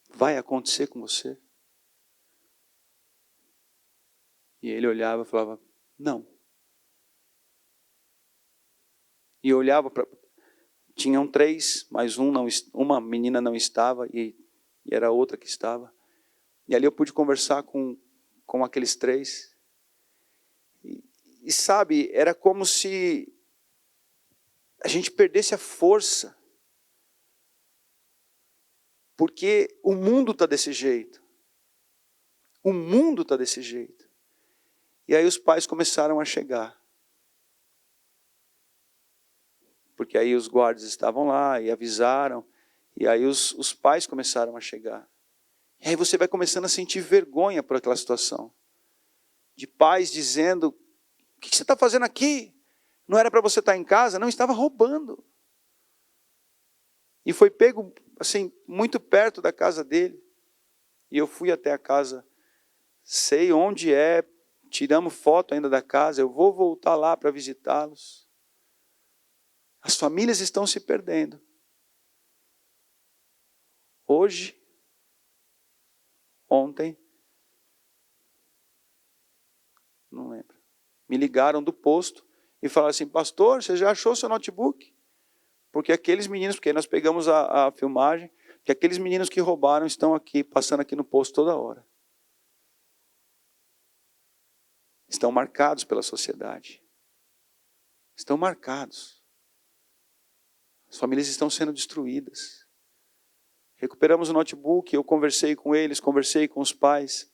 B: vai acontecer com você? E ele olhava e falava, não. E eu olhava para... Tinham 3, mas uma menina não estava e era outra que estava. E ali eu pude conversar com aqueles 3. E sabe, era como se a gente perdesse a força. Porque o mundo está desse jeito. O mundo está desse jeito. E aí os pais começaram a chegar. Porque aí os guardas estavam lá e avisaram. E aí os pais começaram a chegar. E aí você vai começando a sentir vergonha por aquela situação. De pais dizendo, o que você está fazendo aqui? Não era para você estar em casa? Não, estava roubando. E foi pego, assim, muito perto da casa dele. E eu fui até a casa, sei onde é, tiramos foto ainda da casa, eu vou voltar lá para visitá-los. As famílias estão se perdendo. Hoje, ontem, não lembro, me ligaram do posto e falaram assim, pastor, você já achou seu notebook? Porque aqueles meninos, porque nós pegamos a filmagem, que aqueles meninos que roubaram estão aqui, passando aqui no posto toda hora. Estão marcados pela sociedade. Estão marcados. As famílias estão sendo destruídas. Recuperamos o notebook, eu conversei com eles, conversei com os pais.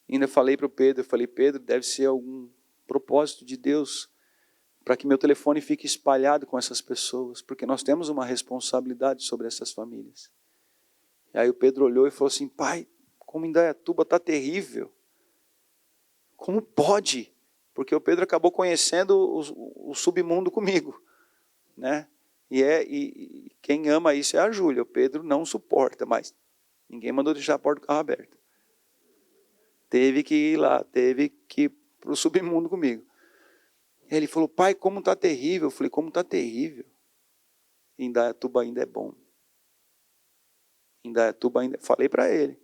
B: Ainda falei para o Pedro, Pedro, deve ser algum propósito de Deus para que meu telefone fique espalhado com essas pessoas, porque nós temos uma responsabilidade sobre essas famílias. E aí o Pedro olhou e falou assim, pai, como Indaiatuba está terrível. Como pode? Porque o Pedro acabou conhecendo o submundo comigo, né? E quem ama isso é a Júlia. O Pedro não suporta, mas ninguém mandou deixar a porta do carro aberta. Teve que ir lá, teve que ir para o submundo comigo. Ele falou, pai, como está terrível. Eu falei, como está terrível? Indaiatuba ainda é bom. Indaiatuba ainda... Falei para ele.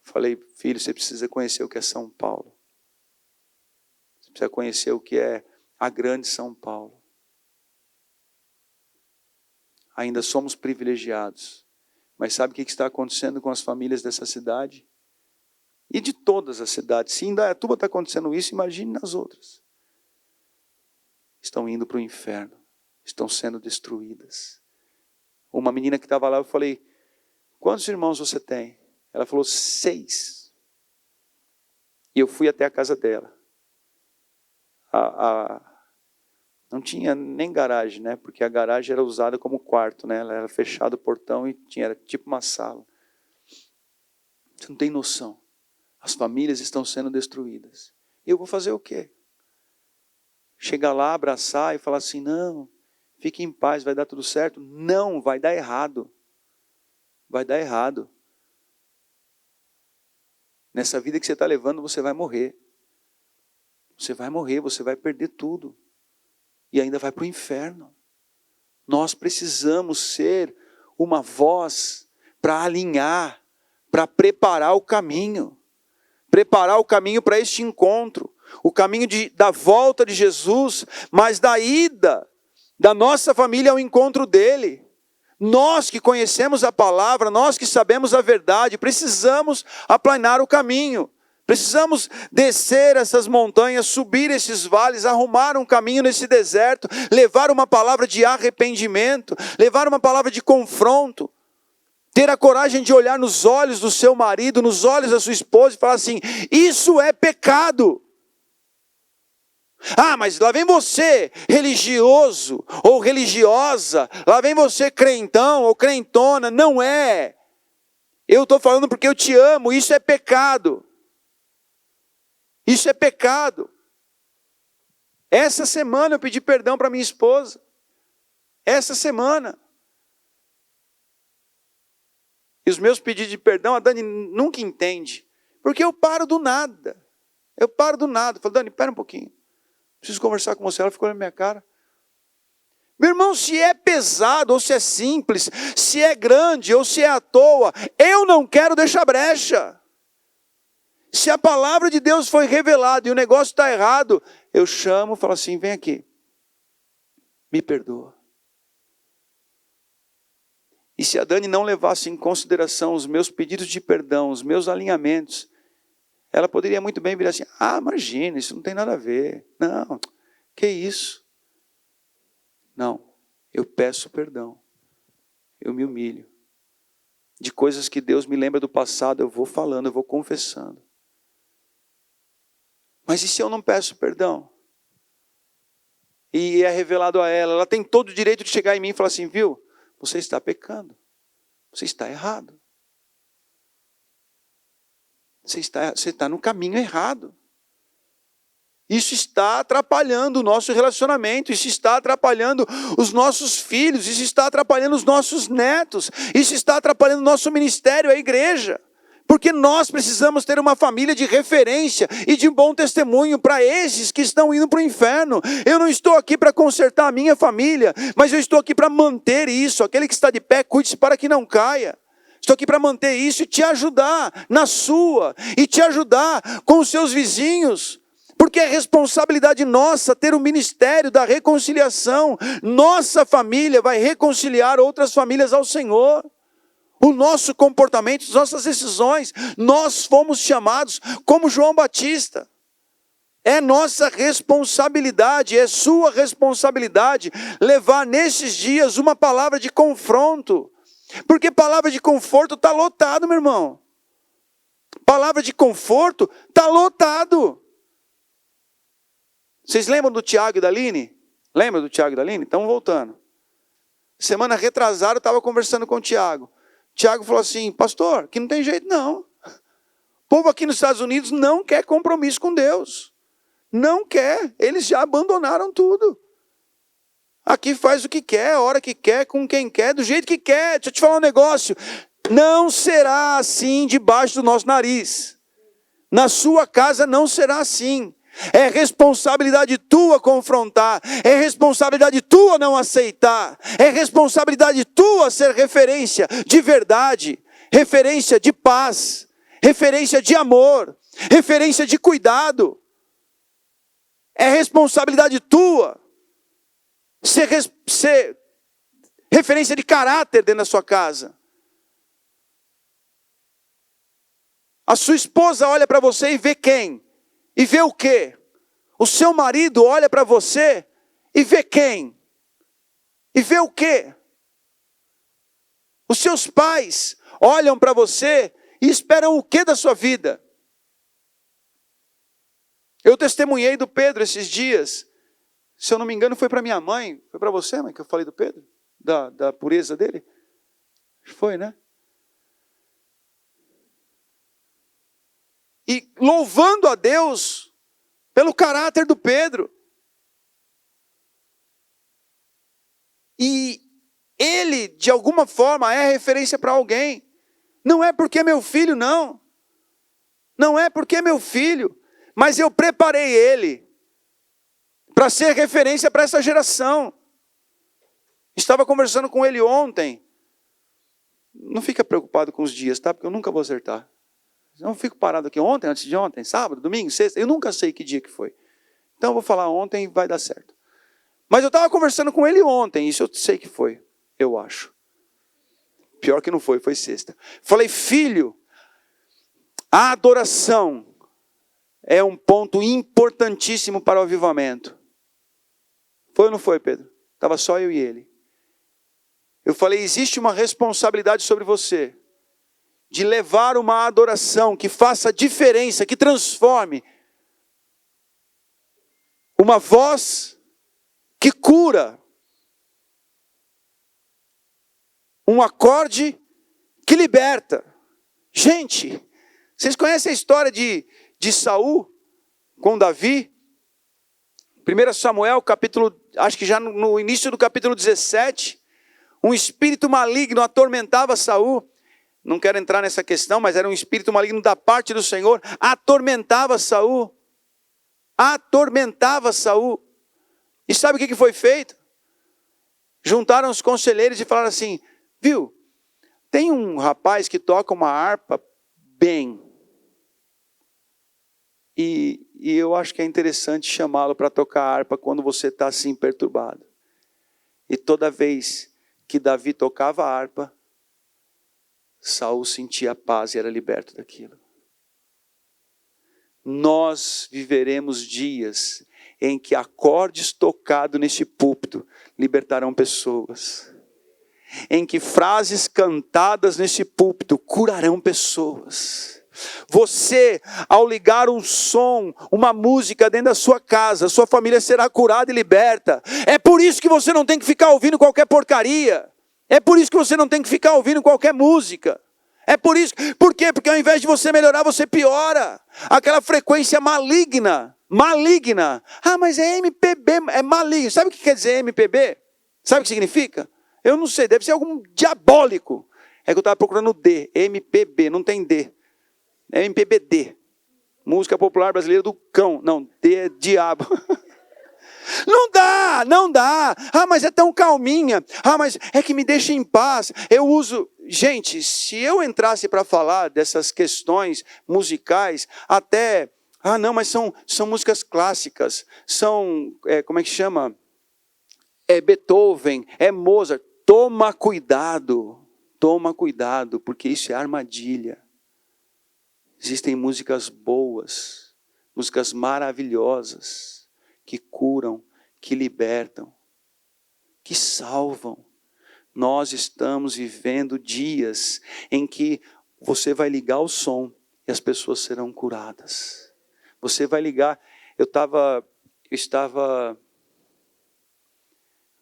B: Falei, filho, você precisa conhecer o que é São Paulo. Você precisa conhecer o que é a grande São Paulo. Ainda somos privilegiados. Mas sabe o que está acontecendo com as famílias dessa cidade? E de todas as cidades. Se em Indaiatuba está acontecendo isso, imagine nas outras. Estão indo para o inferno. Estão sendo destruídas. Uma menina que estava lá, eu falei, quantos irmãos você tem? Ela falou, 6. E eu fui até a casa dela. Não tinha nem garagem, né? Porque a garagem era usada como quarto, né? Ela era fechado o portão e era tipo uma sala. Você não tem noção. As famílias estão sendo destruídas. E eu vou fazer o quê? Chegar lá, abraçar e falar assim, não, fique em paz, vai dar tudo certo. Não, vai dar errado. Vai dar errado. Nessa vida que você está levando, você vai morrer. Você vai morrer, você vai perder tudo. E ainda vai para o inferno. Nós precisamos ser uma voz para alinhar, para preparar o caminho. Preparar o caminho para este encontro. O caminho da volta de Jesus, mas da ida da nossa família ao encontro dele. Nós que conhecemos a palavra, nós que sabemos a verdade, precisamos aplanar o caminho. Precisamos descer essas montanhas, subir esses vales, arrumar um caminho nesse deserto, levar uma palavra de arrependimento, levar uma palavra de confronto. Ter a coragem de olhar nos olhos do seu marido, nos olhos da sua esposa e falar assim, isso é pecado. Ah, mas lá vem você, religioso ou religiosa, lá vem você crentão ou crentona. Não é. Eu estou falando porque eu te amo, isso é pecado. Isso é pecado. Essa semana eu pedi perdão para minha esposa. Essa semana. E os meus pedidos de perdão, a Dani nunca entende. Porque eu paro do nada. Eu paro do nada. Eu falo, Dani, espera um pouquinho. Preciso conversar com você. Ela ficou na minha cara. Meu irmão, se é pesado ou se é simples, se é grande ou se é à toa, eu não quero deixar brecha. Se a palavra de Deus foi revelada e o negócio está errado, eu chamo e falo assim, vem aqui. Me perdoa. E se a Dani não levasse em consideração os meus pedidos de perdão, os meus alinhamentos, Ela poderia muito bem virar assim, imagina, isso não tem nada a ver. Não, que isso? Não, eu peço perdão. Eu me humilho. De coisas que Deus me lembra do passado, eu vou falando, eu vou confessando. Mas e se eu não peço perdão? E é revelado a ela tem todo o direito de chegar em mim e falar assim, viu? Você está pecando. Você está errado. Você está no caminho errado. Isso está atrapalhando o nosso relacionamento, isso está atrapalhando os nossos filhos, isso está atrapalhando os nossos netos, isso está atrapalhando o nosso ministério, a igreja. Porque nós precisamos ter uma família de referência e de bom testemunho para esses que estão indo para o inferno. Eu não estou aqui para consertar a minha família, mas eu estou aqui para manter isso. Aquele que está de pé, cuide-se para que não caia. Estou aqui para manter isso e te ajudar na sua, e te ajudar com os seus vizinhos. Porque é responsabilidade nossa ter o ministério da reconciliação. Nossa família vai reconciliar outras famílias ao Senhor. O nosso comportamento, as nossas decisões, nós fomos chamados como João Batista. É nossa responsabilidade, é sua responsabilidade levar nesses dias uma palavra de confronto. Porque palavra de conforto está lotado, meu irmão. Palavra de conforto está lotado. Vocês lembram do Tiago e da Aline? Lembra do Tiago e da Aline? Então, voltando. Semana retrasada, eu estava conversando com o Tiago. O Tiago falou assim, pastor, que não tem jeito não. O povo aqui nos Estados Unidos não quer compromisso com Deus. Não quer. Eles já abandonaram tudo. Aqui faz o que quer, a hora que quer, com quem quer, do jeito que quer. Deixa eu te falar um negócio. Não será assim debaixo do nosso nariz. Na sua casa não será assim. É responsabilidade tua confrontar. É responsabilidade tua não aceitar. É responsabilidade tua ser referência de verdade. Referência de paz. Referência de amor. Referência de cuidado. É responsabilidade tua ser referência de caráter dentro da sua casa. A sua esposa olha para você e vê quem? E vê o quê? O seu marido olha para você e vê quem? E vê o quê? Os seus pais olham para você e esperam o quê da sua vida? Eu testemunhei do Pedro esses dias. Se eu não me engano, foi para minha mãe. Foi para você, mãe, que eu falei do Pedro? Da pureza dele? Foi, né? E louvando a Deus pelo caráter do Pedro. E ele, de alguma forma, é referência para alguém. Não é porque é meu filho, não. Não é porque é meu filho. Mas eu preparei ele para ser referência para essa geração. Estava conversando com ele ontem. Não fica preocupado com os dias, tá? Porque eu nunca vou acertar. Eu não fico parado aqui ontem, antes de ontem, sábado, domingo, sexta. Eu nunca sei que dia que foi. Então eu vou falar ontem e vai dar certo. Mas eu estava conversando com ele ontem. Isso eu sei que foi, eu acho. Pior que não foi, foi sexta. Falei, filho, a adoração é um ponto importantíssimo para o avivamento. Foi ou não foi, Pedro? Estava só eu e ele. Eu falei, existe uma responsabilidade sobre você de levar uma adoração que faça diferença, que transforme. Uma voz que cura. Um acorde que liberta. Gente, vocês conhecem a história de Saul com Davi? 1 Samuel, capítulo, acho que já no início do capítulo 17, um espírito maligno atormentava Saul. Não quero entrar nessa questão, mas era um espírito maligno da parte do Senhor, atormentava Saul. Atormentava Saul. E sabe o que foi feito? Juntaram os conselheiros e falaram assim, viu, tem um rapaz que toca uma harpa bem. E eu acho que é interessante chamá-lo para tocar harpa quando você está assim perturbado. E toda vez que Davi tocava a harpa, Saul sentia paz e era liberto daquilo. nós viveremos dias em que acordes tocados neste púlpito libertarão pessoas. Em que frases cantadas neste púlpito curarão pessoas. Você, ao ligar um som, uma música dentro da sua casa, sua família será curada e liberta. É por isso que você não tem que ficar ouvindo qualquer porcaria. É por isso que você não tem que ficar ouvindo qualquer música. É por isso. Por quê? Porque ao invés de você melhorar, você piora. Aquela frequência maligna. Ah, mas é MPB, é maligno. Sabe o que quer dizer MPB? Sabe o que significa? Eu não sei, deve ser algum diabólico. É que eu estava procurando D, MPB, não tem D. É MPBD. Música popular brasileira do cão. Não, D é diabo. Não dá. Ah, mas é tão calminha. Ah, mas é que me deixa em paz. Eu uso... Gente, se eu entrasse para falar dessas questões musicais, até... Ah, não, mas são músicas clássicas. São, como é que chama? É Beethoven, é Mozart. Toma cuidado, porque isso é armadilha. Existem músicas boas, músicas maravilhosas, que curam, que libertam, que salvam. Nós estamos vivendo dias em que você vai ligar o som e as pessoas serão curadas. Você vai ligar,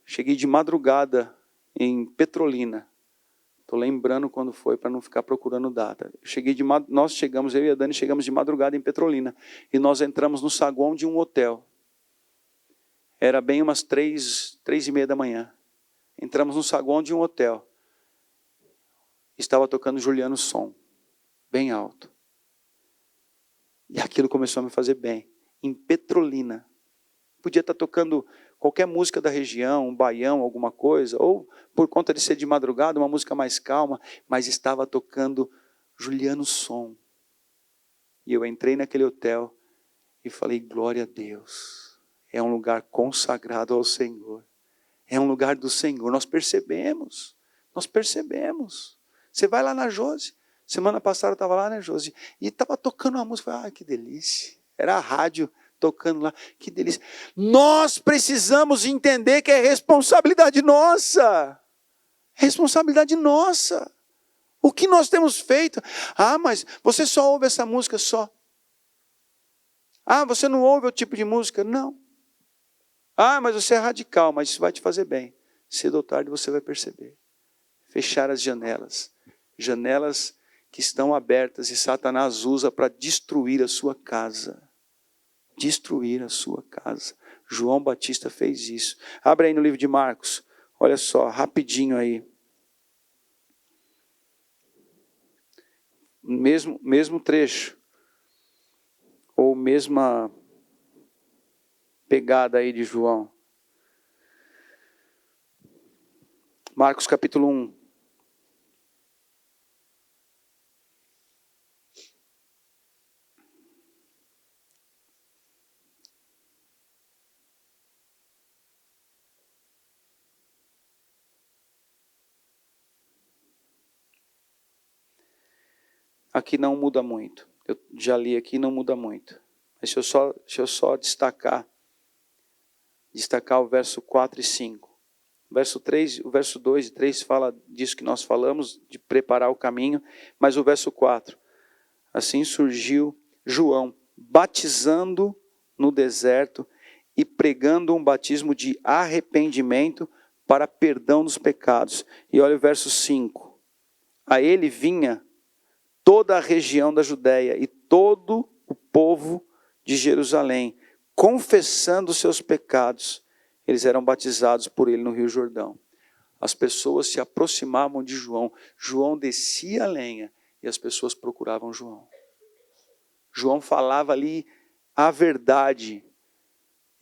B: cheguei de madrugada em Petrolina. Estou lembrando quando foi para não ficar procurando data. Eu e a Dani chegamos de madrugada em Petrolina. E nós entramos no saguão de um hotel. Era bem umas 3:30 da manhã. Entramos no saguão de um hotel. Estava tocando Juliano Som, bem alto. E aquilo começou a me fazer bem. Em Petrolina. Podia estar tocando qualquer música da região, um baião, alguma coisa, ou por conta de ser de madrugada, uma música mais calma, mas estava tocando Juliano Som. E eu entrei naquele hotel e falei, glória a Deus. É um lugar consagrado ao Senhor. É um lugar do Senhor. Nós percebemos. Você vai lá na Josi. Semana passada eu estava lá, né, Josi? E estava tocando uma música. Ah, que delícia. Era a rádio tocando lá. Que delícia. Nós precisamos entender que é responsabilidade nossa. Responsabilidade nossa. O que nós temos feito? Ah, mas você só ouve essa música só. Ah, você não ouve o tipo de música? Não. Ah, mas você é radical, mas isso vai te fazer bem. Cedo ou tarde você vai perceber. Fechar as janelas. Janelas que estão abertas e Satanás usa para destruir a sua casa. Destruir a sua casa. João Batista fez isso. Abre aí no livro de Marcos. Olha só, rapidinho aí. Mesmo trecho. Ou mesma pegada aí de João. Marcos capítulo 1. Aqui não muda muito. Eu já li aqui, não muda muito. Mas deixa eu só destacar o verso 4 e 5. O verso 2 e 3 fala disso que nós falamos, de preparar o caminho. Mas o verso 4. Assim surgiu João, batizando no deserto e pregando um batismo de arrependimento para perdão dos pecados. E olha o verso 5. A ele vinha toda a região da Judéia e todo o povo de Jerusalém, confessando seus pecados, eles eram batizados por ele no Rio Jordão. As pessoas se aproximavam de João. João descia a lenha e as pessoas procuravam João. João falava ali a verdade.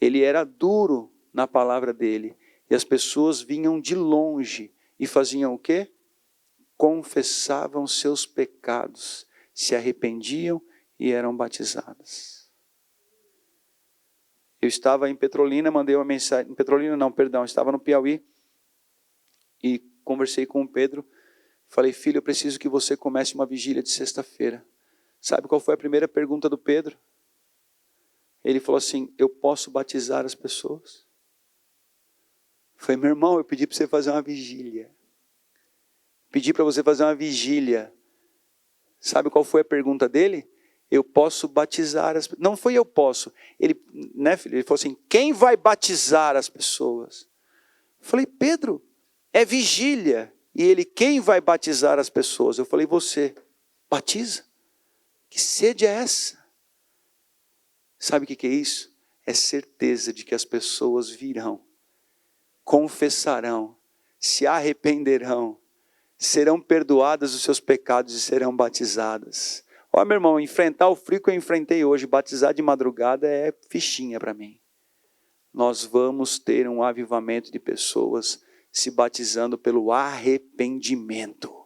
B: Ele era duro na palavra dele. E as pessoas vinham de longe e faziam o quê? Confessavam seus pecados, se arrependiam e eram batizadas. Eu estava em Petrolina, mandei uma mensagem, estava no Piauí, e conversei com o Pedro, falei, filho, eu preciso que você comece uma vigília de sexta-feira. Sabe qual foi a primeira pergunta do Pedro? Ele falou assim, eu posso batizar as pessoas? Eu falei, meu irmão, eu pedi para você fazer uma vigília. Pedi para você fazer uma vigília. Sabe qual foi a pergunta dele? Eu posso batizar as pessoas. Não foi eu posso. Ele, né, filho? Ele falou assim, quem vai batizar as pessoas? Eu falei, Pedro, é vigília. E ele, quem vai batizar as pessoas? Eu falei, você, batiza. Que sede é essa? Sabe o que é isso? É certeza de que as pessoas virão, confessarão, se arrependerão, serão perdoadas os seus pecados e serão batizadas. Olha, meu irmão, enfrentar o frio que eu enfrentei hoje, batizar de madrugada é fichinha para mim. Nós vamos ter um avivamento de pessoas se batizando pelo arrependimento.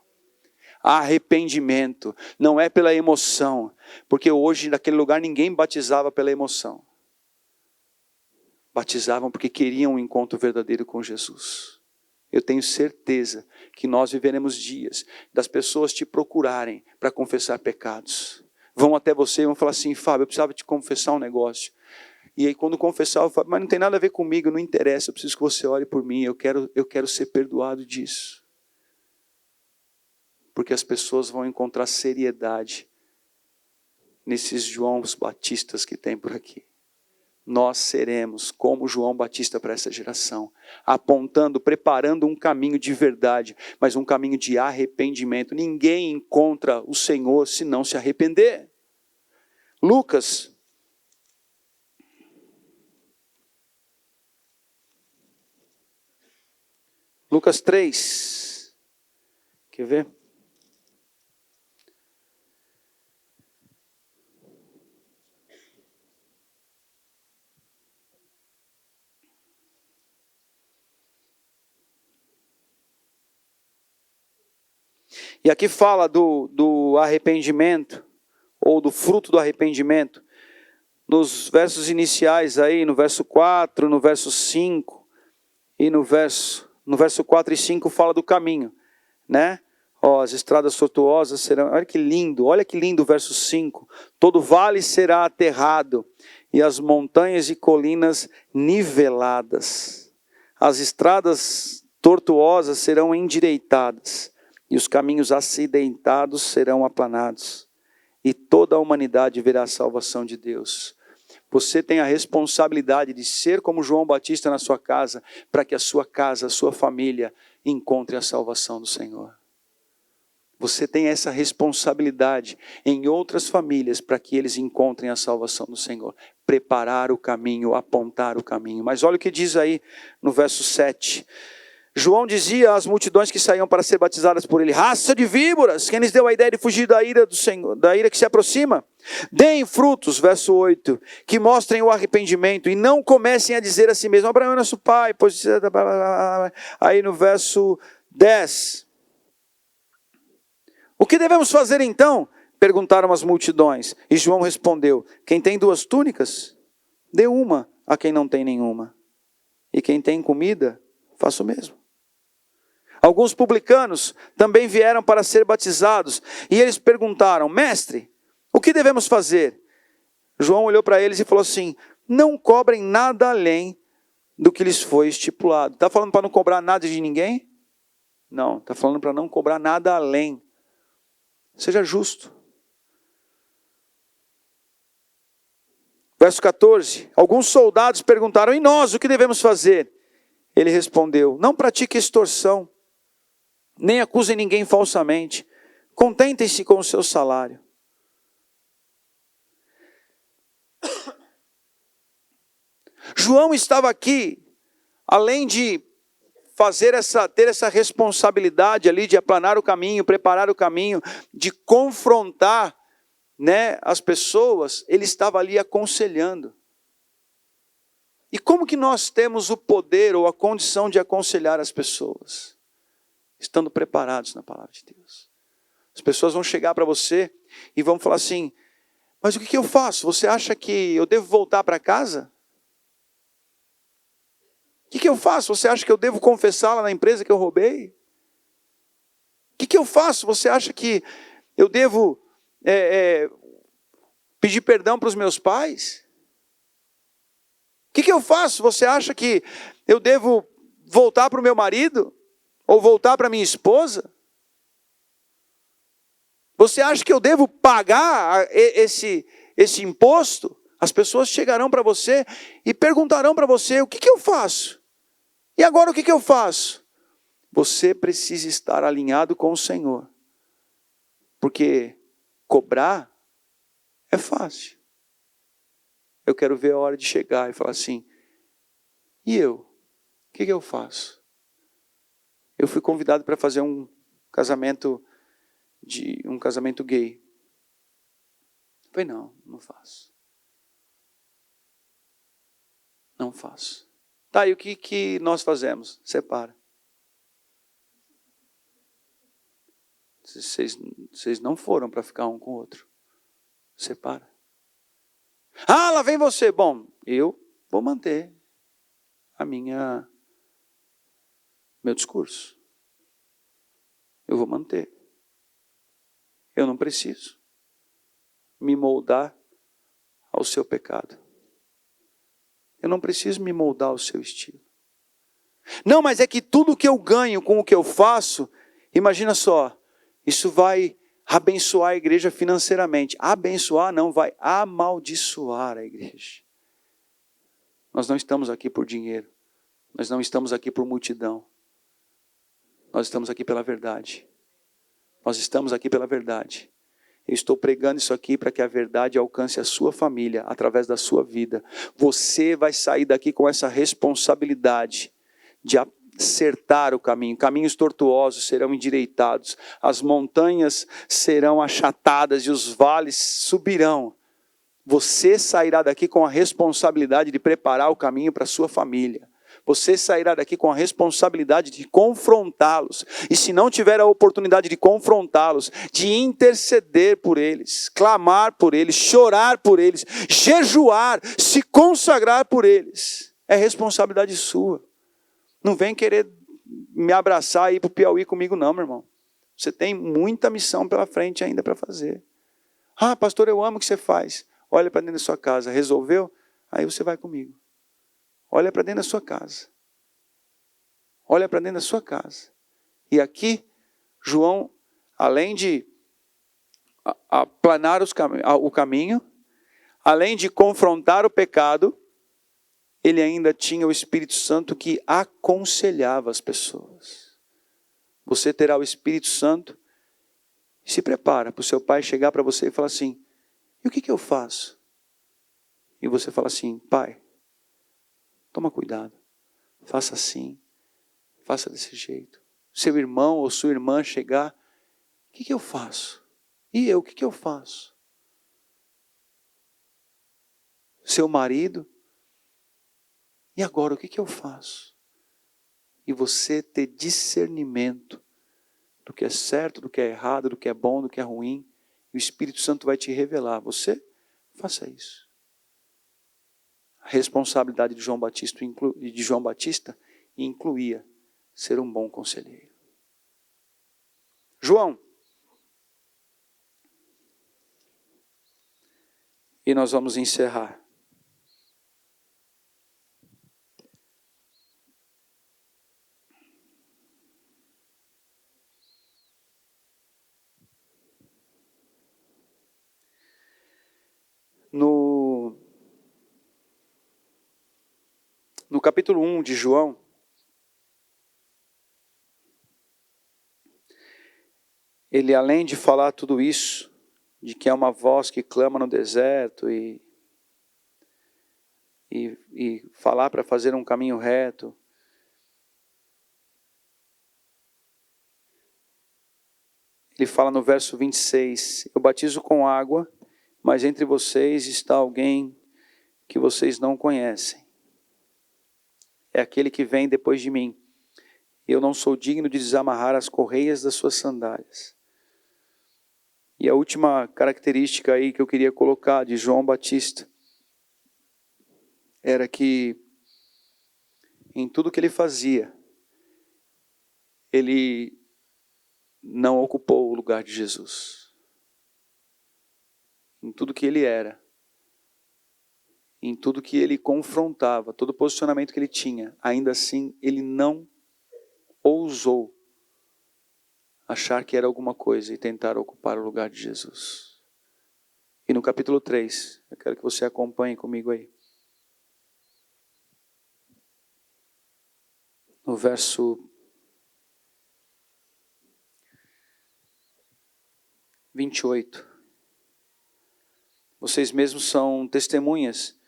B: Arrependimento, não é pela emoção, porque hoje naquele lugar ninguém batizava pela emoção. Batizavam porque queriam um encontro verdadeiro com Jesus. Eu tenho certeza que nós viveremos dias das pessoas te procurarem para confessar pecados. Vão até você e vão falar assim, Fábio, eu precisava te confessar um negócio. E aí quando confessar, eu falo, mas não tem nada a ver comigo, não interessa, eu preciso que você ore por mim, eu quero ser perdoado disso. Porque as pessoas vão encontrar seriedade nesses Joãos Batistas que tem por aqui. Nós seremos como João Batista para essa geração, apontando, preparando um caminho de verdade, mas um caminho de arrependimento. Ninguém encontra o Senhor se não se arrepender. Lucas Lucas 3, quer ver? E aqui fala do arrependimento, ou do fruto do arrependimento, nos versos iniciais aí, no verso 4, no verso 5, e no verso 4 e 5 fala do caminho, né? Ó, as estradas tortuosas serão, olha que lindo o verso 5, todo vale será aterrado, e as montanhas e colinas niveladas, as estradas tortuosas serão endireitadas, e os caminhos acidentados serão aplanados, e toda a humanidade verá a salvação de Deus. Você tem a responsabilidade de ser como João Batista na sua casa, para que a sua casa, a sua família, encontre a salvação do Senhor. Você tem essa responsabilidade em outras famílias, para que eles encontrem a salvação do Senhor. Preparar o caminho, apontar o caminho. Mas olha o que diz aí no verso 7. João dizia às multidões que saíam para ser batizadas por ele, raça de víboras, quem lhes deu a ideia de fugir da ira do Senhor, da ira que se aproxima? Deem frutos, verso 8, que mostrem o arrependimento e não comecem a dizer a si mesmos, Abraão é nosso pai, pois... Aí no verso 10, o que devemos fazer então? Perguntaram as multidões, e João respondeu, quem tem 2 túnicas, dê uma a quem não tem nenhuma, e quem tem comida, faça o mesmo. Alguns publicanos também vieram para ser batizados, e eles perguntaram, mestre, o que devemos fazer? João olhou para eles e falou assim, não cobrem nada além do que lhes foi estipulado. Está falando para não cobrar nada de ninguém? Não, está falando para não cobrar nada além. Seja justo. Verso 14, alguns soldados perguntaram, e nós, o que devemos fazer? Ele respondeu, não pratique extorsão, nem acusem ninguém falsamente, contentem-se com o seu salário. João estava aqui, além de ter essa responsabilidade ali de aplanar o caminho, preparar o caminho, de confrontar, né, as pessoas, ele estava ali aconselhando. E como que nós temos o poder ou a condição de aconselhar as pessoas? Estando preparados na palavra de Deus. As pessoas vão chegar para você e vão falar assim, mas o que eu faço? Você acha que eu devo voltar para casa? O que eu faço? Você acha que eu devo confessar lá na empresa que eu roubei? O que eu faço? Você acha que eu devo pedir perdão para os meus pais? que eu faço? Você acha que eu devo voltar para o meu marido? Ou voltar para minha esposa? Você acha que eu devo pagar esse imposto? As pessoas chegarão para você e perguntarão para você, o que eu faço? E agora o que eu faço? Você precisa estar alinhado com o Senhor. Porque cobrar é fácil. Eu quero ver a hora de chegar e falar assim, e eu? O que eu faço? Eu fui convidado para fazer um casamento gay. Eu falei, não faço. Não faço. Tá, e o que nós fazemos? Separa. Vocês não foram para ficar um com o outro. Separa. Ah, lá vem você. Bom, eu vou manter meu discurso. Eu vou manter. Eu não preciso me moldar ao seu pecado. Eu não preciso me moldar ao seu estilo. Não, mas é que tudo que eu ganho com o que eu faço, imagina só, isso vai abençoar a igreja financeiramente. Abençoar não, vai amaldiçoar a igreja. Nós não estamos aqui por dinheiro. Nós não estamos aqui por multidão. Nós estamos aqui pela verdade. Nós estamos aqui pela verdade. Eu estou pregando isso aqui para que a verdade alcance a sua família, através da sua vida. Você vai sair daqui com essa responsabilidade de acertar o caminho. Caminhos tortuosos serão endireitados. As montanhas serão achatadas e os vales subirão. Você sairá daqui com a responsabilidade de preparar o caminho para a sua família. Você sairá daqui com a responsabilidade de confrontá-los. E se não tiver a oportunidade de confrontá-los, de interceder por eles, clamar por eles, chorar por eles, jejuar, se consagrar por eles, é responsabilidade sua. Não vem querer me abraçar e ir para o Piauí comigo não, meu irmão. Você tem muita missão pela frente ainda para fazer. Ah, pastor, eu amo o que você faz. Olha para dentro da sua casa, resolveu? Aí você vai comigo. Olha para dentro da sua casa. Olha para dentro da sua casa. E aqui, João, além de aplanar o caminho, além de confrontar o pecado, ele ainda tinha o Espírito Santo que aconselhava as pessoas. Você terá o Espírito Santo e se prepara para o seu pai chegar para você e falar assim, e o que eu faço? E você fala assim, pai, toma cuidado, faça assim, faça desse jeito. Seu irmão ou sua irmã chegar, o que eu faço? E eu, o que eu faço? Seu marido, e agora o que eu faço? E você ter discernimento do que é certo, do que é errado, do que é bom, do que é ruim. E o Espírito Santo vai te revelar. Você, faça isso. A responsabilidade de João Batista incluía ser um bom conselheiro. João. E nós vamos encerrar. No capítulo 1 de João, ele além de falar tudo isso, de que é uma voz que clama no deserto e falar para fazer um caminho reto, ele fala no verso 26, eu batizo com água, mas entre vocês está alguém que vocês não conhecem. É aquele que vem depois de mim. Eu não sou digno de desamarrar as correias das suas sandálias. E a última característica aí que eu queria colocar de João Batista era que em tudo que ele fazia, ele não ocupou o lugar de Jesus. Em tudo que ele era, em tudo que ele confrontava, todo posicionamento que ele tinha, ainda assim ele não ousou achar que era alguma coisa e tentar ocupar o lugar de Jesus. E no capítulo 3, eu quero que você acompanhe comigo aí. No verso 28. Vocês mesmos são testemunhas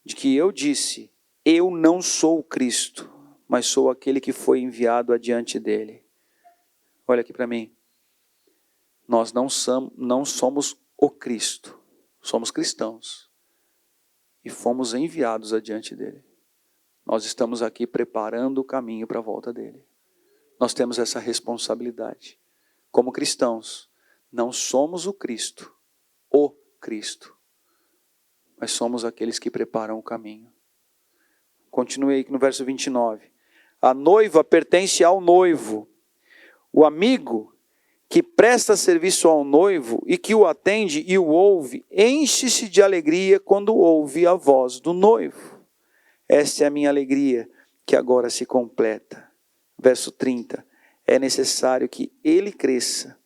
B: de que eu disse, eu não sou o Cristo, mas sou aquele que foi enviado adiante dele. Olha aqui para mim. Nós não somos o Cristo, somos cristãos. E fomos enviados adiante dele. Nós estamos aqui preparando o caminho para a volta dele. Nós temos essa responsabilidade. Como cristãos, não somos o Cristo, mas somos aqueles que preparam o caminho. Continue aí no verso 29. A noiva pertence ao noivo. O amigo que presta serviço ao noivo e que o atende e o ouve, enche-se de alegria quando ouve a voz do noivo. Esta é a minha alegria, que agora se completa. Verso 30. É necessário que ele cresça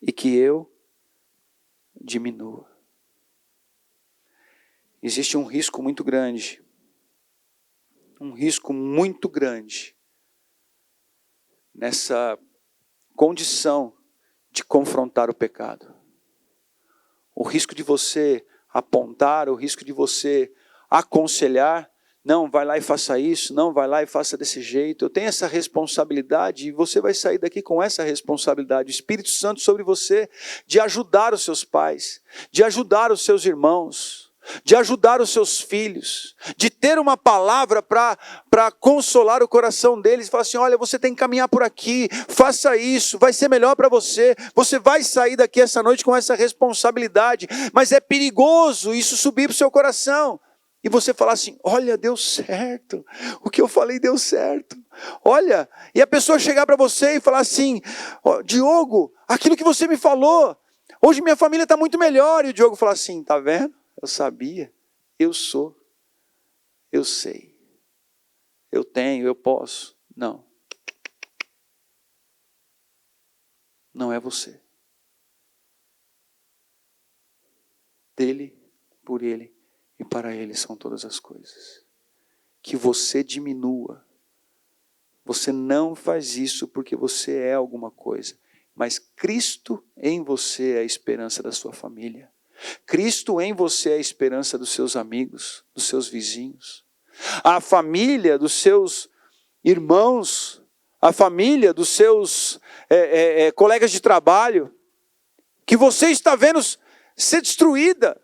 B: e que eu diminua. Existe um risco muito grande. Nessa condição de confrontar o pecado. O risco de você apontar, o risco de você aconselhar, não, vai lá e faça isso, não, vai lá e faça desse jeito. Eu tenho essa responsabilidade e você vai sair daqui com essa responsabilidade. O Espírito Santo sobre você de ajudar os seus pais, de ajudar os seus irmãos, de ajudar os seus filhos, de ter uma palavra para consolar o coração deles, e falar assim, olha, você tem que caminhar por aqui, faça isso, vai ser melhor para você vai sair daqui essa noite com essa responsabilidade, mas é perigoso isso subir para o seu coração, e você falar assim, olha, deu certo, o que eu falei deu certo, olha, e a pessoa chegar para você e falar assim, oh, Diogo, aquilo que você me falou, hoje minha família está muito melhor, e o Diogo falar assim, tá vendo? Eu sabia, eu sou, eu sei, eu tenho, eu posso. Não. Não é você. Dele, por ele e para ele são todas as coisas. Que você diminua. Você não faz isso porque você é alguma coisa, mas Cristo em você é a esperança da sua família. Cristo em você é a esperança dos seus amigos, dos seus vizinhos. A família dos seus irmãos, a família dos seus colegas de trabalho, que você está vendo ser destruída.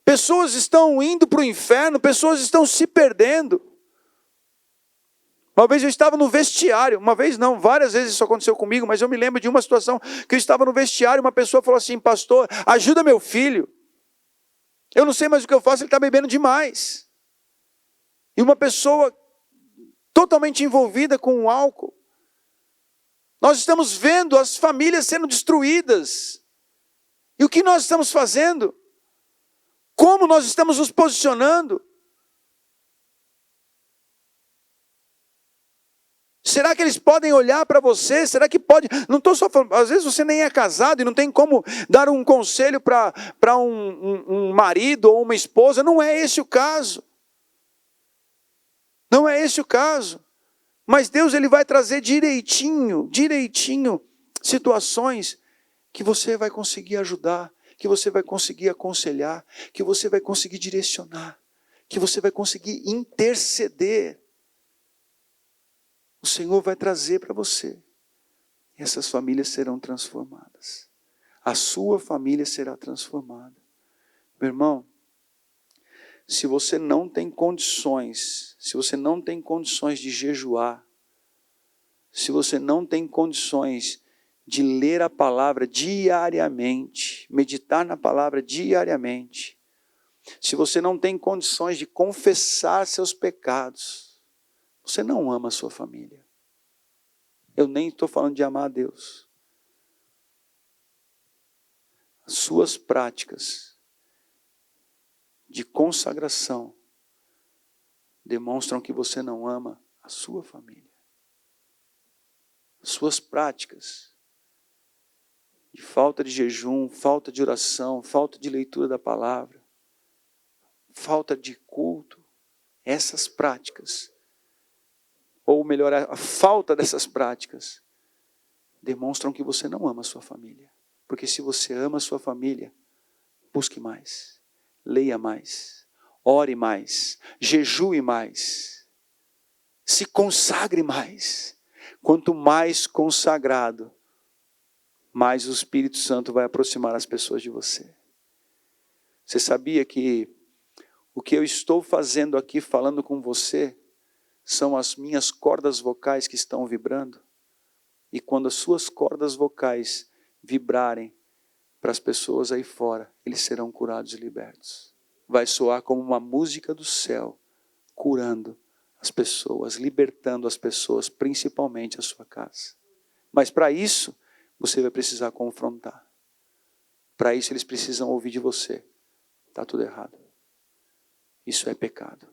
B: Pessoas estão indo para o inferno, pessoas estão se perdendo. Uma vez eu estava no vestiário, uma vez não, várias vezes isso aconteceu comigo, mas eu me lembro de uma situação que eu estava no vestiário, uma pessoa falou assim, pastor, ajuda meu filho. Eu não sei mais o que eu faço, ele está bebendo demais. E uma pessoa totalmente envolvida com o álcool. Nós estamos vendo as famílias sendo destruídas. E o que nós estamos fazendo? Como nós estamos nos posicionando? Será que eles podem olhar para você? Será que pode? Não estou só falando, às vezes você nem é casado e não tem como dar um conselho para um marido ou uma esposa. Não é esse o caso. Não é esse o caso. Mas Deus ele vai trazer direitinho situações que você vai conseguir ajudar, que você vai conseguir aconselhar, que você vai conseguir direcionar, que você vai conseguir interceder. O Senhor vai trazer para você. E essas famílias serão transformadas. A sua família será transformada. Meu irmão, se você não tem condições de jejuar, se você não tem condições de ler a palavra diariamente, meditar na palavra diariamente, se você não tem condições de confessar seus pecados, você não ama a sua família. Eu nem estou falando de amar a Deus. As suas práticas de consagração demonstram que você não ama a sua família. Suas práticas de falta de jejum, falta de oração, falta de leitura da palavra, falta de culto, essas práticas, ou melhor, a falta dessas práticas, demonstram que você não ama a sua família. Porque se você ama a sua família, busque mais, leia mais, ore mais, jejue mais, se consagre mais. Quanto mais consagrado, mais o Espírito Santo vai aproximar as pessoas de você. Você sabia que o que eu estou fazendo aqui, falando com você, são as minhas cordas vocais que estão vibrando? E quando as suas cordas vocais vibrarem para as pessoas aí fora, eles serão curados e libertos. Vai soar como uma música do céu, curando as pessoas, libertando as pessoas, principalmente a sua casa. Mas para isso, você vai precisar confrontar. Para isso, eles precisam ouvir de você. Está tudo errado. Isso é pecado.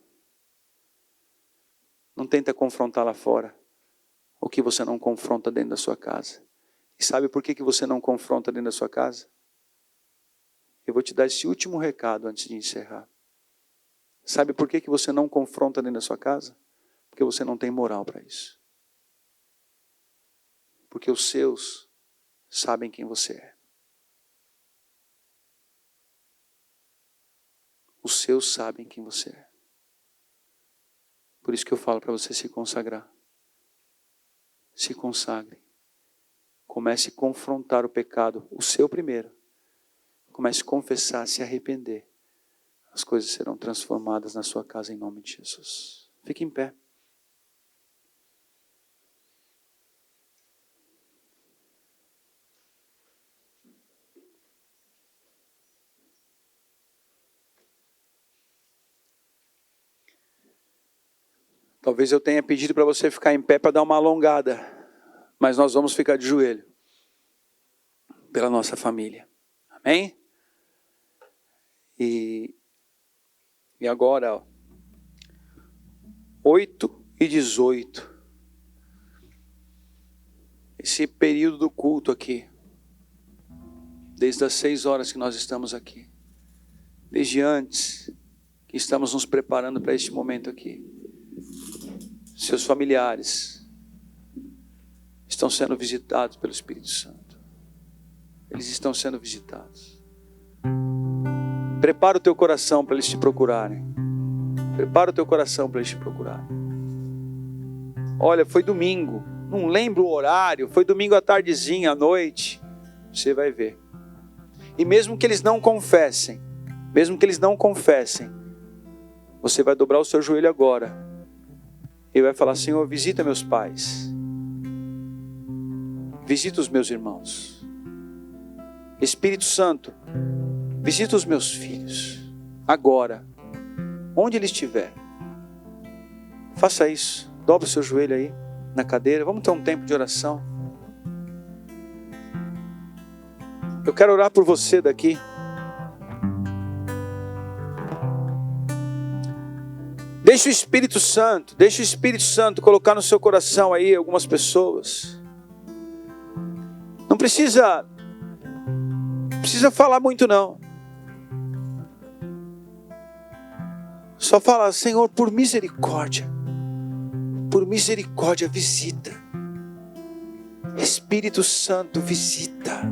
B: Não tenta confrontar lá fora o que você não confronta dentro da sua casa. E sabe por que você não confronta dentro da sua casa? Eu vou te dar esse último recado antes de encerrar. Sabe por que você não confronta dentro da sua casa? Porque você não tem moral para isso. Porque os seus sabem quem você é. Os seus sabem quem você é. Por isso que eu falo para você se consagrar. Se consagre. Comece a confrontar o pecado, o seu primeiro. Comece a confessar, se arrepender. As coisas serão transformadas na sua casa em nome de Jesus. Fique em pé. Talvez eu tenha pedido para você ficar em pé para dar uma alongada, mas nós vamos ficar de joelho pela nossa família. Amém? E agora, 8h18. Esse período do culto aqui, desde as 6 horas que nós estamos aqui, desde antes que estamos nos preparando para este momento aqui, seus familiares estão sendo visitados pelo Espírito Santo. Eles estão sendo visitados. Prepara o teu coração para eles te procurarem. Prepara o teu coração para eles te procurarem. Olha, foi domingo. Não lembro o horário. Foi domingo à tardezinha, à noite. Você vai ver. E mesmo que eles não confessem, você vai dobrar o seu joelho agora. E vai falar: Senhor, visita meus pais. Visita os meus irmãos. Espírito Santo, visita os meus filhos. Agora, onde ele estiver. Faça isso. Dobra o seu joelho aí na cadeira. Vamos ter um tempo de oração. Eu quero orar por você daqui. Deixa o Espírito Santo colocar no seu coração aí algumas pessoas. Não precisa falar muito não. Só fala: Senhor, por misericórdia, visita. Espírito Santo, visita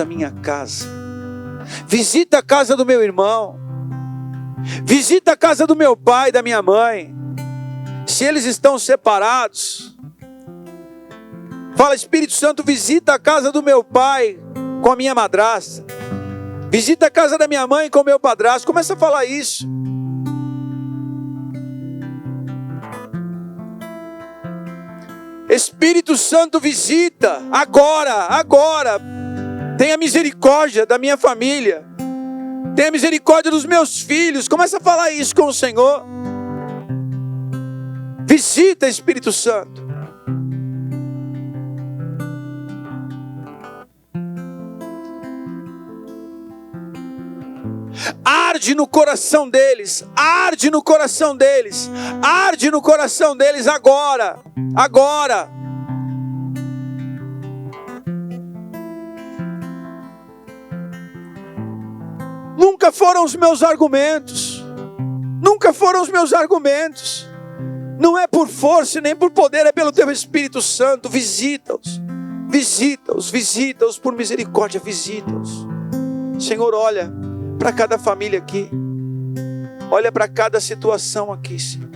B: a minha casa, visita a casa do meu irmão, visita a casa do meu pai, da minha mãe. Se eles estão separados, fala: Espírito Santo, visita a casa do meu pai com a minha madrasta, visita a casa da minha mãe com o meu padrasto. Começa a falar isso. Espírito Santo, visita agora. Tenha misericórdia da minha família. Tenha misericórdia dos meus filhos. Começa a falar isso com o Senhor. Visita, Espírito Santo. Arde no coração deles, arde no coração deles, arde no coração deles agora, agora. Nunca foram os meus argumentos, nunca foram os meus argumentos. Não é por força nem por poder, é pelo Teu Espírito Santo. Visita-os, visita-os, visita-os por misericórdia, visita-os. Senhor, olha para cada família aqui, olha para cada situação aqui, Senhor.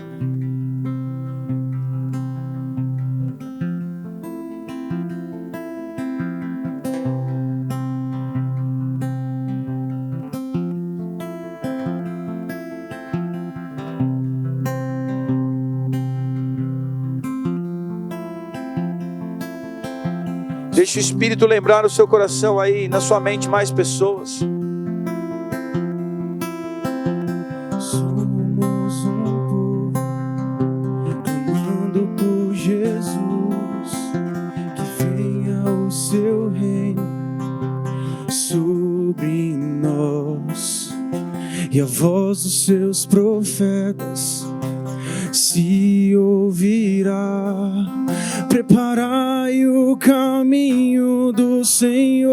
B: Deixa o Espírito lembrar no seu coração aí, na sua mente, mais pessoas.
C: Somos um povo clamando por Jesus, que venha o seu reino sobre nós, e a voz dos seus profetas se ouvirá. Preparai o caminho do Senhor,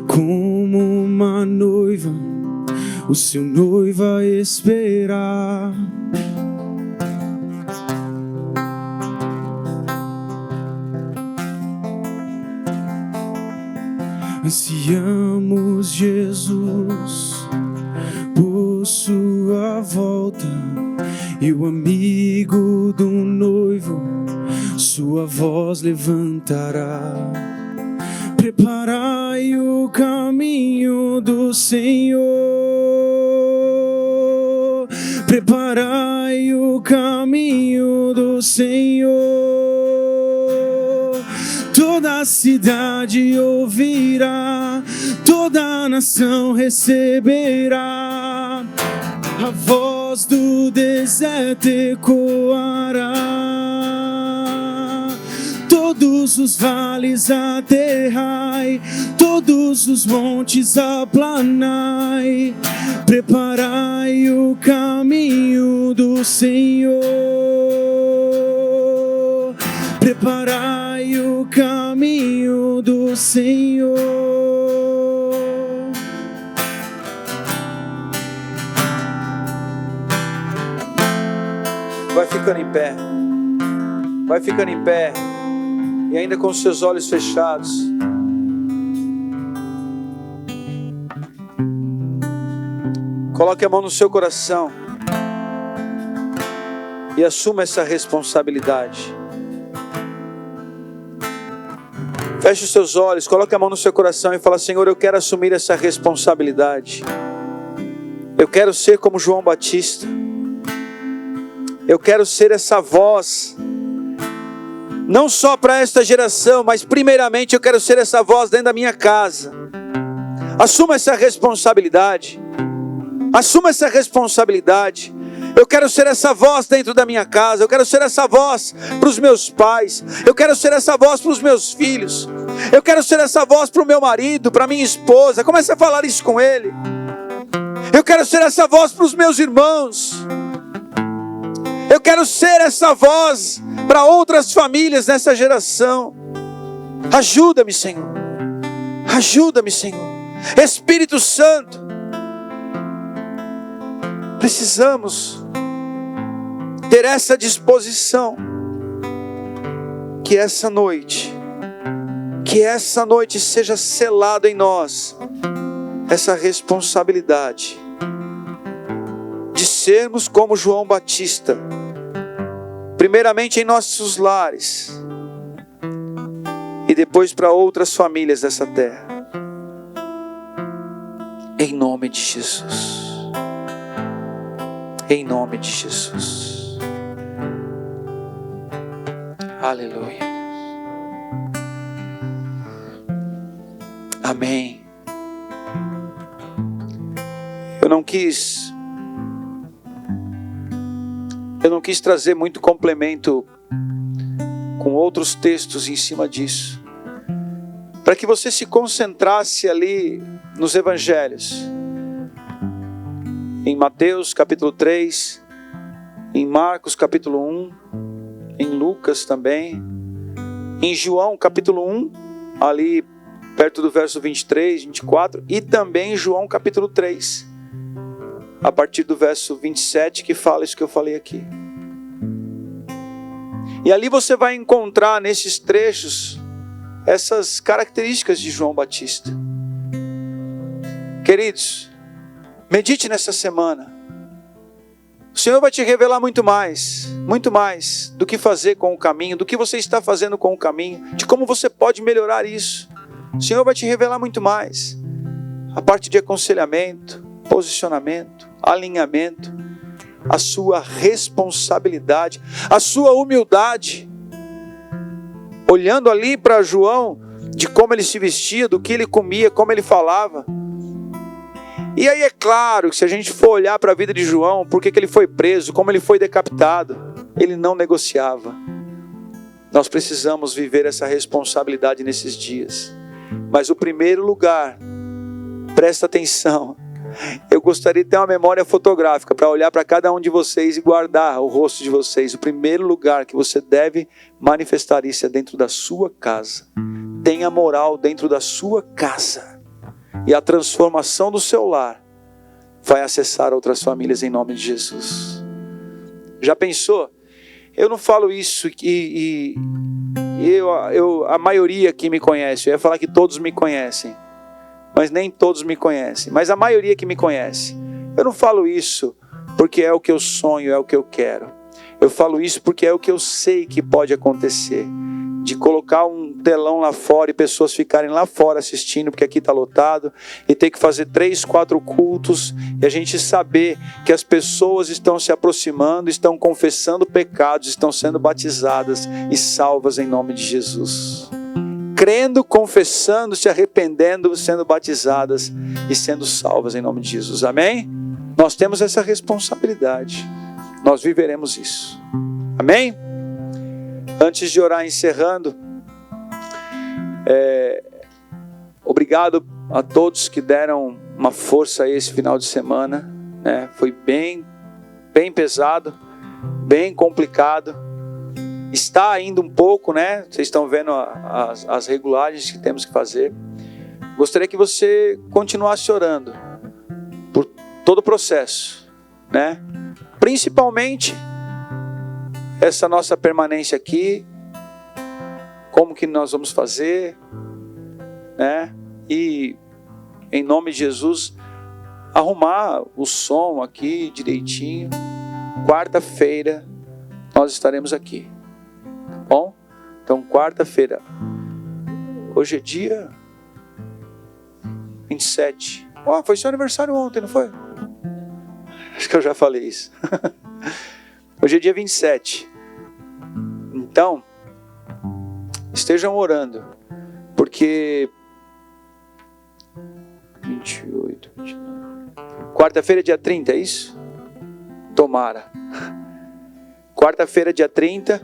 C: como uma noiva o seu noivo a esperar. Ansiamos Jesus por sua volta, e o amigo do noivo sua voz levantará. Preparai o caminho do Senhor, preparai o caminho do Senhor. Toda a cidade ouvirá, toda a nação receberá. A voz do deserto ecoará, todos os vales aterrai, todos os montes aplanai. Preparai o caminho do Senhor, preparai o caminho do Senhor.
B: Vai ficando em pé, vai ficando em pé, e ainda com os seus olhos fechados. Coloque a mão no seu coração e assuma essa responsabilidade. Feche os seus olhos, coloque a mão no seu coração e fala: Senhor, eu quero assumir essa responsabilidade. Eu quero ser como João Batista. Eu quero ser essa voz, não só para esta geração, mas primeiramente eu quero ser essa voz dentro da minha casa. Assuma essa responsabilidade. Assuma essa responsabilidade. Eu quero ser essa voz dentro da minha casa. Eu quero ser essa voz para os meus pais. Eu quero ser essa voz para os meus filhos. Eu quero ser essa voz para o meu marido, para a minha esposa. Comece a falar isso com ele. Eu quero ser essa voz para os meus irmãos. Eu quero ser essa voz para outras famílias nessa geração. Ajuda-me, Senhor. Ajuda-me, Senhor. Espírito Santo, precisamos ter essa disposição. Que essa noite seja selado em nós essa responsabilidade de sermos como João Batista, primeiramente em nossos lares e depois para outras famílias dessa terra. Em nome de Jesus. Em nome de Jesus. Aleluia. Amém. Eu não quis trazer muito complemento com outros textos em cima disso, para que você se concentrasse ali nos evangelhos. Em Mateus capítulo 3, em Marcos capítulo 1, em Lucas também, em João capítulo 1, ali perto do verso 23, 24, e também em João capítulo 3, a partir do verso 27, que fala isso que eu falei aqui. E ali você vai encontrar nesses trechos essas características de João Batista. Queridos, medite nessa semana. O Senhor vai te revelar muito mais do que fazer com o caminho, do que você está fazendo com o caminho, de como você pode melhorar isso. O Senhor vai te revelar muito mais. A parte de aconselhamento, posicionamento, alinhamento, a sua responsabilidade, a sua humildade. Olhando ali para João, de como ele se vestia, do que ele comia, como ele falava. E aí é claro que se a gente for olhar para a vida de João, por que ele foi preso, como ele foi decapitado, ele não negociava. Nós precisamos viver essa responsabilidade nesses dias. Mas o primeiro lugar, presta atenção, eu gostaria de ter uma memória fotográfica para olhar para cada um de vocês e guardar o rosto de vocês. O primeiro lugar que você deve manifestar isso é dentro da sua casa. Tenha moral dentro da sua casa. E a transformação do seu lar vai acessar outras famílias em nome de Jesus. Já pensou? Eu não falo isso e a maioria que me conhece, eu ia falar que todos me conhecem, mas nem todos me conhecem, mas a maioria que me conhece. Eu não falo isso porque é o que eu sonho, é o que eu quero. Eu falo isso porque é o que eu sei que pode acontecer. De colocar um telão lá fora e pessoas ficarem lá fora assistindo, porque aqui está lotado, e ter que fazer 3, 4 cultos, e a gente saber que as pessoas estão se aproximando, estão confessando pecados, estão sendo batizadas e salvas em nome de Jesus. Crendo, confessando, se arrependendo, sendo batizadas e sendo salvas em nome de Jesus. Amém? Nós temos essa responsabilidade. Nós viveremos isso. Amém? Antes de orar encerrando, obrigado a todos que deram uma força aí esse final de semana, né? Foi bem pesado, bem complicado. Está ainda um pouco, né? Vocês estão vendo as regulagens que temos que fazer. Gostaria que você continuasse orando por todo o processo, né? Principalmente essa nossa permanência aqui, como que nós vamos fazer, né? E em nome de Jesus, arrumar o som aqui direitinho. Quarta-feira nós estaremos aqui, tá bom? Então quarta-feira, hoje é dia 27. Foi seu aniversário ontem, não foi? Acho que eu já falei isso. Hoje é dia 27. Então, estejam orando, porque 28, 29. Quarta-feira é dia 30, é isso? Tomara. Quarta-feira, dia 30,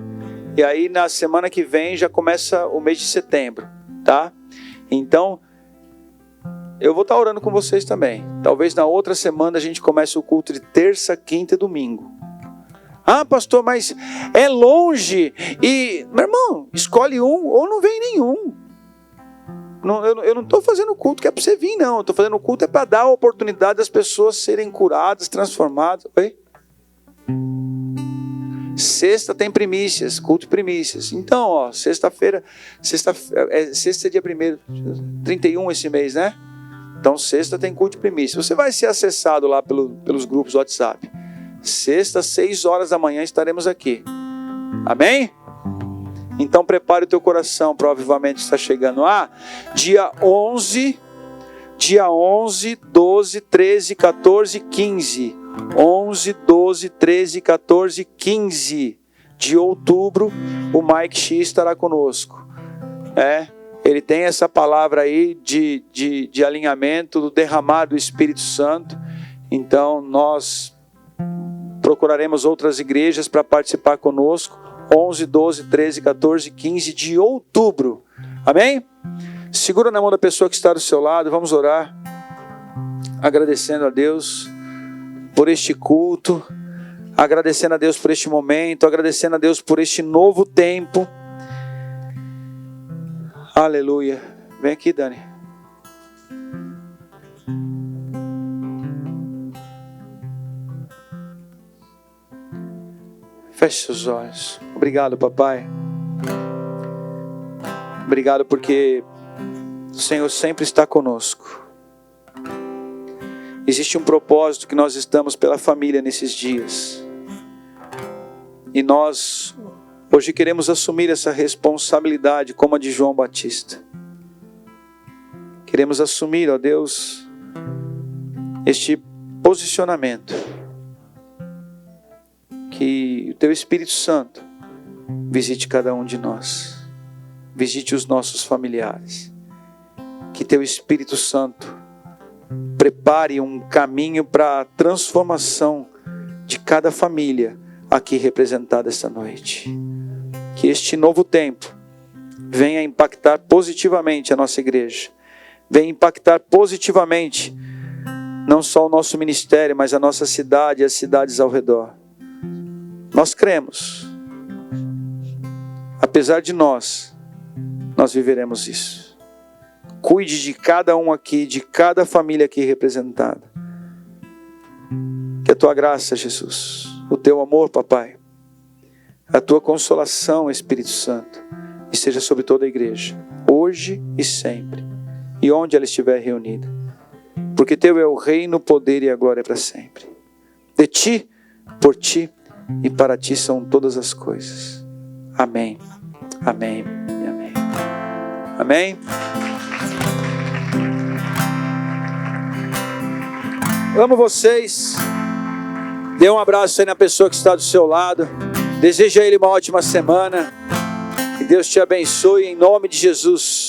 B: e aí na semana que vem já começa o mês de setembro, tá? Então, eu vou estar orando com vocês também. Talvez na outra semana a gente comece o culto de terça, quinta e domingo. Ah, pastor, mas é longe. E, meu irmão, escolhe um ou não vem nenhum. Eu não estou fazendo culto que é para você vir, não. Eu estou fazendo culto é para dar a oportunidade das pessoas serem curadas, transformadas. Oi? Sexta tem primícias, culto de primícias. Então, sexta-feira, sexta é dia 1º, 31 esse mês, né? Então, sexta tem culto de primícias. Você vai ser acessado lá pelos grupos do WhatsApp. Sexta, 6 horas da manhã estaremos aqui. Amém? Então prepare o teu coração para o avivamento que está chegando. Dia 11, 12, 13, 14, 15. 11, 12, 13, 14, 15 de outubro, o Mike X estará conosco. Ele tem essa palavra aí de alinhamento, do derramar do Espírito Santo. Então nós procuraremos outras igrejas para participar conosco. 11, 12, 13, 14, 15 de outubro. Amém? Segura na mão da pessoa que está do seu lado. Vamos orar, agradecendo a Deus por este culto, agradecendo a Deus por este momento, agradecendo a Deus por este novo tempo. Aleluia. Vem aqui, Dani. Feche seus olhos. Obrigado, papai. Obrigado porque o Senhor sempre está conosco. Existe um propósito que nós estamos pela família nesses dias. E nós hoje queremos assumir essa responsabilidade como a de João Batista. Queremos assumir, ó Deus, este posicionamento. Que o Teu Espírito Santo visite cada um de nós. Visite os nossos familiares. Que Teu Espírito Santo prepare um caminho para a transformação de cada família aqui representada esta noite. Que este novo tempo venha impactar positivamente a nossa igreja. Venha impactar positivamente não só o nosso ministério, mas a nossa cidade e as cidades ao redor. Nós cremos. Apesar de nós viveremos isso. Cuide de cada um aqui, de cada família aqui representada. Que a Tua graça, Jesus, o Teu amor, papai, a Tua consolação, Espírito Santo, esteja sobre toda a igreja, hoje e sempre, e onde ela estiver reunida. Porque Teu é o reino, o poder e a glória para sempre. De Ti, por Ti e para Ti são todas as coisas. Amém. Amém e amém. Amém. Amo vocês. Dê um abraço aí na pessoa que está do seu lado. Deseja a ele uma ótima semana. Que Deus te abençoe em nome de Jesus.